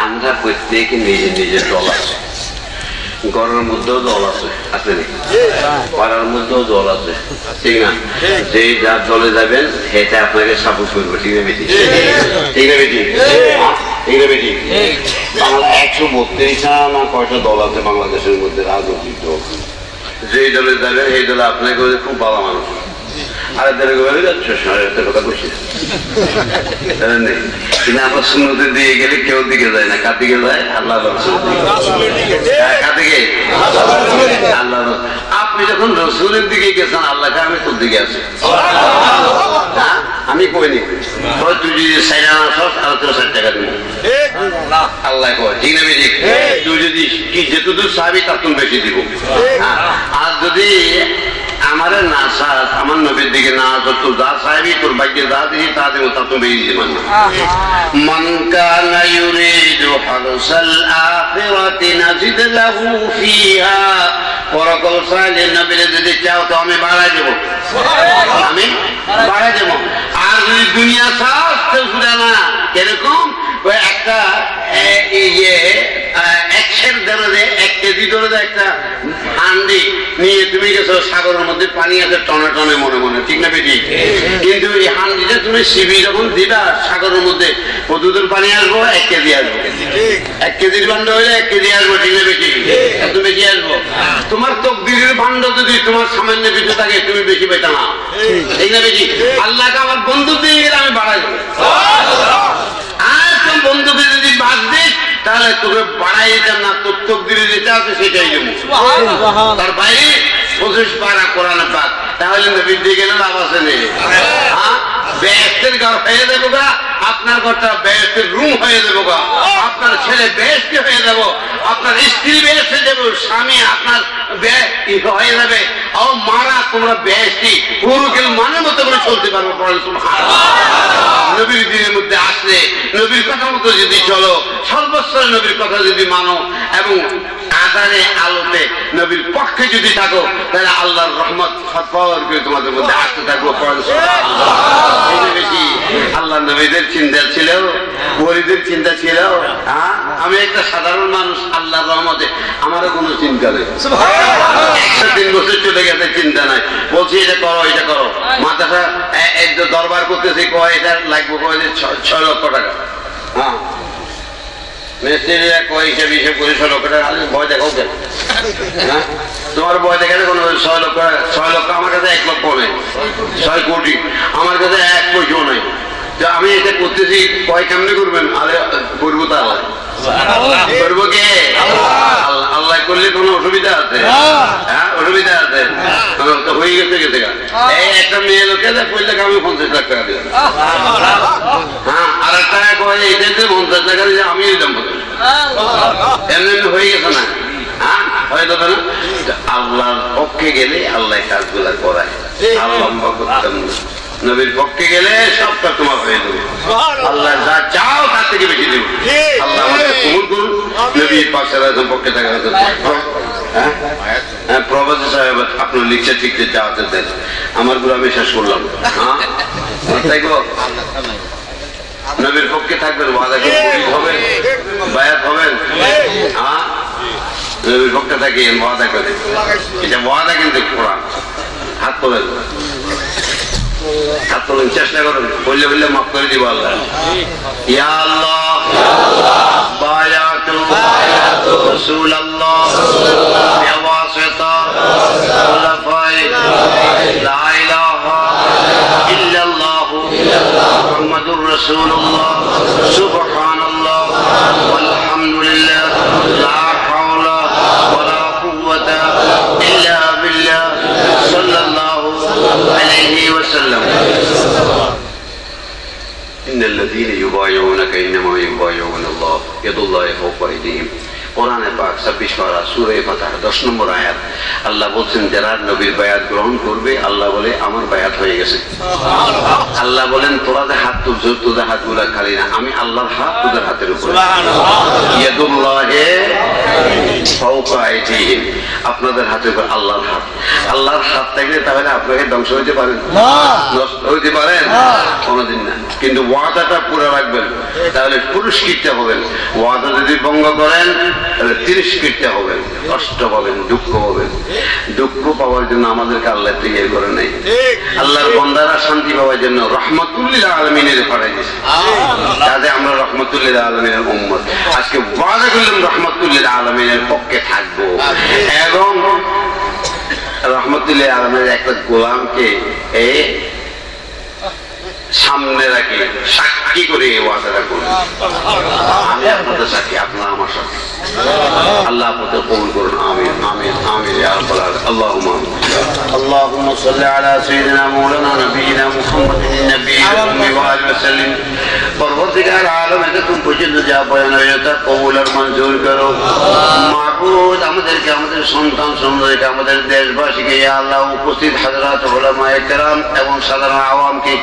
আমরা প্রত্যেকে নিজের নিজের দল আছে, ঘরের মধ্যেও দল আছে, আছে নাকি? পাড়ার মধ্যেও দল আছে, ঠিক না? যে যার দলে যাবেন সেটা আপনাকে সাপোর্ট করবে, ঠিক না বেটি? ঠিক না বেটি? ঠিক না বেটি? 132টা না কয়টা দল আছে বাংলাদেশের মধ্যে, রাজনৈতিক দল। যে দলে যাবেন সেই দলে আপনাকে খুব ভালো মানুষ, আর কথা বলছি কিন্তু আমরা সুন্নতে দিয়ে গেলে কেউ দিকে যায় না, কার দিকে যায়? আল্লাহ। কার দিকে? আল্লাহ। আপনি যখন রসুলের দিকে গেছেন, আল্লাহকে আমি তোর দিকে আছি, আমি কইনি তুই যদি 4 আনা আসস আর তোর 60 টাকা দিব, আল্লাহ কয়, ঠিক না বেশি? তুই যদি কি যেটুকু চাবি তার তুমি বেশি দিব। আর যদি আমার না চাস, আমার নবীর দিকে না আসো, তোর যা চাইবি তোর ভাগ্যে যা দিবি তা দেবো, তা তুমি বেশি দিবেন না। মান কানা ইউরিদু হারসাল আখিরাতি নাজিদ লাহু ফিহা, পরকাল চাইলে নবীরে যদি চাও তো আমি বাড়াই দেব, আমি বাড়াই দেব। আর যদি দুনিয়া চাস তো শুনে না, এরকম একটা একশের দরজে 1 কেজি দরজে একটা হান্ডি নিয়ে তুমি গেছো, সাগরের মধ্যে পানি আছে টনে টনে মনে মনে, ঠিক না বেটি? কিন্তু এই হান্ডিটা তুমি সিবি যখন দিবা সাগরের মধ্যে কতদূর পানি আসবো? 1 কেজি আসবো। 1 কেজির ভাণ্ড হইলে 1 কেজি আসবো, ঠিক না বেটি? এত বেশি আসবো। তোমার তকদিরের ভাণ্ড যদি তোমার সামান্য কিছু থাকে তুমি বেশি পেতা না, ঠিক না বেটি? আল্লাহকে আমার বন্ধু দিয়ে গেলে আমি বাড়াই দেবো, আর তোর বন্ধুকে যদি বাদ দিস তাহলে তোকে বাড়াই দিতাম না, তোর তকদিরে যেটা আছে সেটাই দেবো। তার বাইরে 25 পারা কোরআন পাক, তাহলে নবীর দিকে গেলে লাভ আছে নেই। বেহেশতের ঘর হয়ে যাবো গা, আপনার ঘরটা বেহেশতের রুম হয়ে যাবো গা, আপনার ছেলে বেহেশতি হয়ে যাবো, আপনার স্ত্রী বেহেশতে যাবো, স্বামী আপনার হয়ে যাবে, ও মারা তোমরা বেহেশতি পুরুকেল মানের মতো করে চলতে পারবো। নবীর দিনের মধ্যে আসলে নবীর কথা মতো যদি চলো, সর্বস্ব নবীর কথা যদি মানো এবং আজানে আলোতে নবীর পক্ষে যদি থাকো, তাহলে আল্লাহর রহমত ফতফর করে তোমাদের মধ্যে আসতে থাকবো। বেশি আল্লাহ নবীদের চিন্তা ছিল, গরিবদের চিন্তা ছিল। আমি একটা সাধারণ মানুষ, আল্লাহর রহমতে আমারও কোনো চিন্তা নেই। 103 বছর চলে গেছে, চিন্তা নাই। বলছি এটা করো, এটা করো, মাথাটা দরবার করতেছি, কয় এটা লাগবে, কয় 6 লক্ষ টাকা। হ্যাঁ, মিস্ত্রিরা কয় হিসেব করে 6 লক্ষ টাকা ভয় দেখাও কেন? হ্যাঁ, তোমার ভয় দেখালে কোনো 6 লক্ষ আমার কাছে 1 লক্ষ নেই, 6 কোটি আমার কাছে 1 পয়সাও নেই। তো আমি এটা করতেছি, কয় কেমনে করবেন? আরে করবো তা করবো কে? আল্লাহ করলে কোনো অসুবিধা আছে? হ্যাঁ, অসুবিধা আছে। হয়ে গেছে এই একটা মেয়ে লোকে পড়লে আমি 50 লাখ টাকা দিলাম। হ্যাঁ, আর একটা কয় এটাতে 50 টাকা দিয়ে আমি দিলাম, এমনি হয়ে গেছে না? হ্যাঁ, হয়ে যাবে না? আল্লাহর পক্ষে গেলে আল্লাহ কাজগুলা করায়, লম্বা করতাম না। নবীর পক্ষে গেলে সবটা তোমার হয়ে যাবে। আল্লাহ যা চাও তার থেকে বেশি দেবে। আল্লাহ আমাদের কবুল করুন। নবীর পাশে পক্ষে থাকা। হ্যাঁ, প্রবাসী সাহেব আপনার লিখছে ঠিক যে যাওয়াতে দেন, আমার গুলো আমি শেষ করলাম। হ্যাঁ, তাই গো, নবীর পক্ষে থাকবেন, ওয়াদা হবেন, বায়াত হবেন। হ্যাঁ, নবীর পক্ষে থাকি ওয়াদা করে, এটা ওয়াদা কিন্তু কোরআন। হাত তোলেন, হাত তোলেন, চেষ্টা করেন, বললে বললে মাফ করে দিব আল্লাহ। ইয়া আল্লাহ বায়াতু রাসূলুল্লাহ বিওয়াসিতা খুলাফায়ে লা ইলাহা ইল্লাল্লাহ মুহাম্মাদুর রাসূলুল্লাহ সুবহানাল্লাহ ওয়ালহামদুলিল্লাহ লা হাওলা ওয়ালা কুওয়াতা ইল্লা বিল্লাহ সাল্লাল্লাহু আলাইহি ওয়াসাল্লাম। إن الذين يبايعونك إنما يبايعون الله يد الله فوق أيديهم। কোরআনে পাক 26 পারা সূরা ফাতিহা 10 নম্বর আয়াত। আল্লাহ বলছেন যারা নবীর বায়াত গ্রহণ করবে, আল্লাহ বলে আমার বায়াত হয়ে গেছে। আল্লাহ বলেন তোরা যে হাত তুলছ, তোদের হাতগুলা খালি না, আমি আল্লাহর হাত তোদের হাতের উপরে। ইয়াদুল্লাহি ফাওকা আইদিহিম, আপনাদের হাতের উপর আল্লাহর হাত। আল্লাহর হাত থাকলে তাহলে আপনাকে ধ্বংস হইতে পারেন না, নষ্ট হইতে পারেন কোনোদিন না। কিন্তু ওয়াদাটা পুরো রাখবেন, তাহলে পুরস্কৃত হবেন। ওয়াদা যদি ভঙ্গ করেন তাহলে তিরস্কৃত হবেন, কষ্ট পাবেন, দুঃখ পাবেন। দুঃখ পাওয়ার জন্য আমাদেরকে আল্লাহ তৈরি করে নাই। আল্লাহর বান্দারা শান্তি পাওয়ার জন্য রহমাতুল্লিল আলামিনের পাঠাই দিয়েছে, যাতে আমরা রহমাতুল্লিল আলামিনের উম্মত। আজকে ওয়াদা করলাম রহমাতুল্লিল আলামিনের পক্ষে থাকবো এবং রহমাতুল্লিল আলামিনের একটা গোলামকে সামনে রাখি সাক্ষী করে ওয়াদাটা করুন। আমি আপনাদের সাক্ষী, আপনারা আমার সাথে। আল্লাহ আপনাদের কবুল করুন। আমিন আমিন আমিন ইয়া রাব্বাল আলামিন। আল্লাহুম্মা সাল্লি আলা সাইয়্যিদিনা মাওলানা নবিয়িনা মুহাম্মাদিন নবিয়্যিল উম্মি ওয়া আলিহি ওয়া সাল্লাম। পরবর্তীকার আলম এতক্ষণ পর্যন্ত যা বয়ান হয়েছে তা কবুল আর মঞ্জুর করো। মাবুদ আমাদেরকে, আমাদের সন্তান সন্ততিকে, আমাদের দেশবাসীকে, ইয়া আল্লাহ উপস্থিত হযরত উলামায়ে কেরাম এবং সাধারণ আওয়ামকে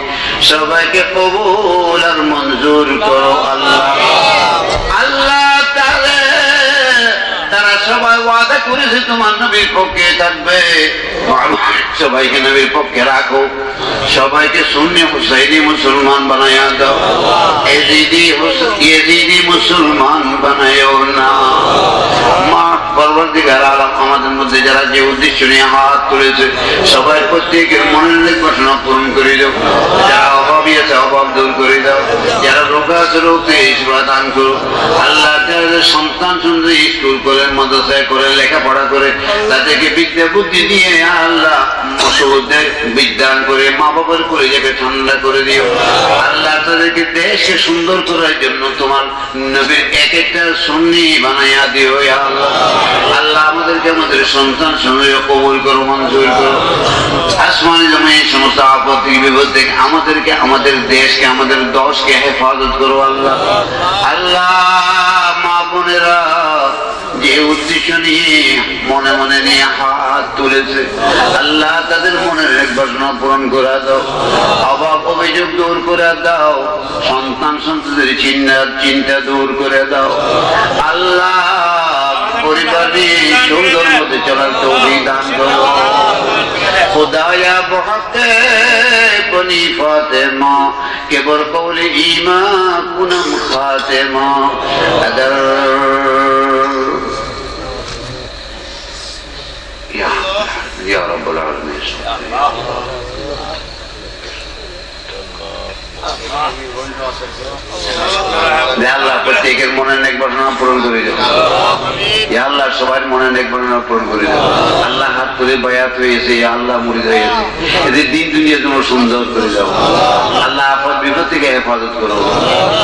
সবাইকে কবুল আর মঞ্জুর করো আল্লাহ। আল্লাহ তারা সবাই ওয়াদা করেছে তোমার নবীর পক্ষে থাকবে, সবাইকে নবীর পক্ষে রাখো। সবাইকে সুন্নি হুসাইনি মুসলমান বানায়া দাও, ইয়াজিদি মুসলমান বানায়ও না। পরবর্তীকার আলাম আমাদের মধ্যে যারা যে উদ্দেশ্য নিয়ে হাত তুলেছে সবাই প্রত্যেকের মনের বাসনা পূরণ করে দাও। যারা অভাবী আছে অভাব দূর করে দাও, যারা রোগ আছে রোগকে সেবা দান করো আল্লাহ। যারা সন্তান সুন্দর স্কুল করে, মাদ্রাসায় করে, লেখাপড়া করে, তাদেরকে বিদ্যা বুদ্ধি দিয়ে আল্লাহ মসুদের বিদ্যান করে মা বাবার করে যাকে ঠান্ডা করে দিও আল্লাহ। তাদেরকে দেশকে সুন্দর করার জন্য তোমার নবীর এক একটা সুন্নি বানাইয়া দিও আল্লাহ। আল্লাহ আমাদেরকে আমাদের সন্তান সঙ্গে কবুল করো, মঞ্জুর করো। আসমানি জমিন সমস্ত আপদ থেকে বিপদ থেকে আমাদেরকে, আমাদের দেশকে, আমাদের দশকে হেফাজত করো আল্লাহ। আল্লাহ মা বোনেরা যে উদ্দেশ্য নিয়ে মনে মনে নিয়ে হাত তুলেছে আল্লাহ তাদের মনের এক বাসনা পূরণ করে দাও, অভাব অভিযোগ দূর করে দাও, সন্তান সন্ততির চিন্তা দূর করে দাও আল্লাহ। পরিবার নিয়ে সুন্দর মধ্যে চলার তৌফিক দান করো খুদায়া বহকে বনি ফাতেমা কেবর কওলে ঈমা কুনম খাতেমা আদর ইয়া রাব্বুল আলামিন। আল্লাহ প্রত্যেকের মনের নেক বাসনা পূরণ করে দেব। আল্লাহ সবার মনের নেক বাসনা পূরণ করে দেব। আল্লাহ হাত করে বায়াত হয়েছে, আল্লাহ মুরিদ হয়েছে, এদের দিন দুনিয়া তোমার সুন্দর করে দাও। আল্লাহ আপদ বিপদ থেকে হেফাজত করো।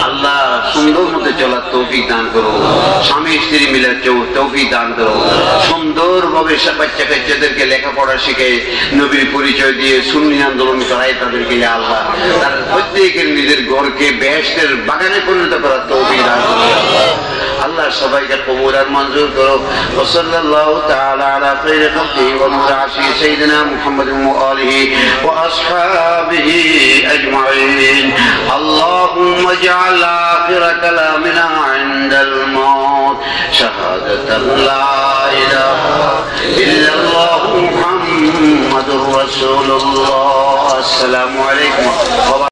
আল্লাহ সুন্দর মতো চলার তৌফিক দান করো। স্বামী স্ত্রী মিলে তৌফিক দান করো। সুন্দরভাবে বাচ্চা কাচ্চাদেরকে লেখাপড়া শিখে নবীর পরিচয় দিয়ে সুন্নি আন্দোলন করায় তাদেরকে আল্লাহ তার প্রত্যেকের নিজের ঘরকে বেহেশতের বাগানে পরিণত করার তৌফিক দান করো। আল্লাহ সবাইকে কবুল আর মঞ্জুর করো। সাল্লাল্লাহু তাআলা আলা খায়রি খালকিহি ওয়া মুরআশি সাইয়্যিদিনা মুহাম্মাদিন ওয়া আলিহি ওয়া আসহাবিহি আজমাইন। আল্লাহুম্মা ইজআল আখিরা কালামিনা ইনদাল মাউত শাহাদাতান লা ইলাহা ইল্লাল্লাহু মুহাম্মাদুর রাসূলুল্লাহ। আসসালামু আলাইকুম।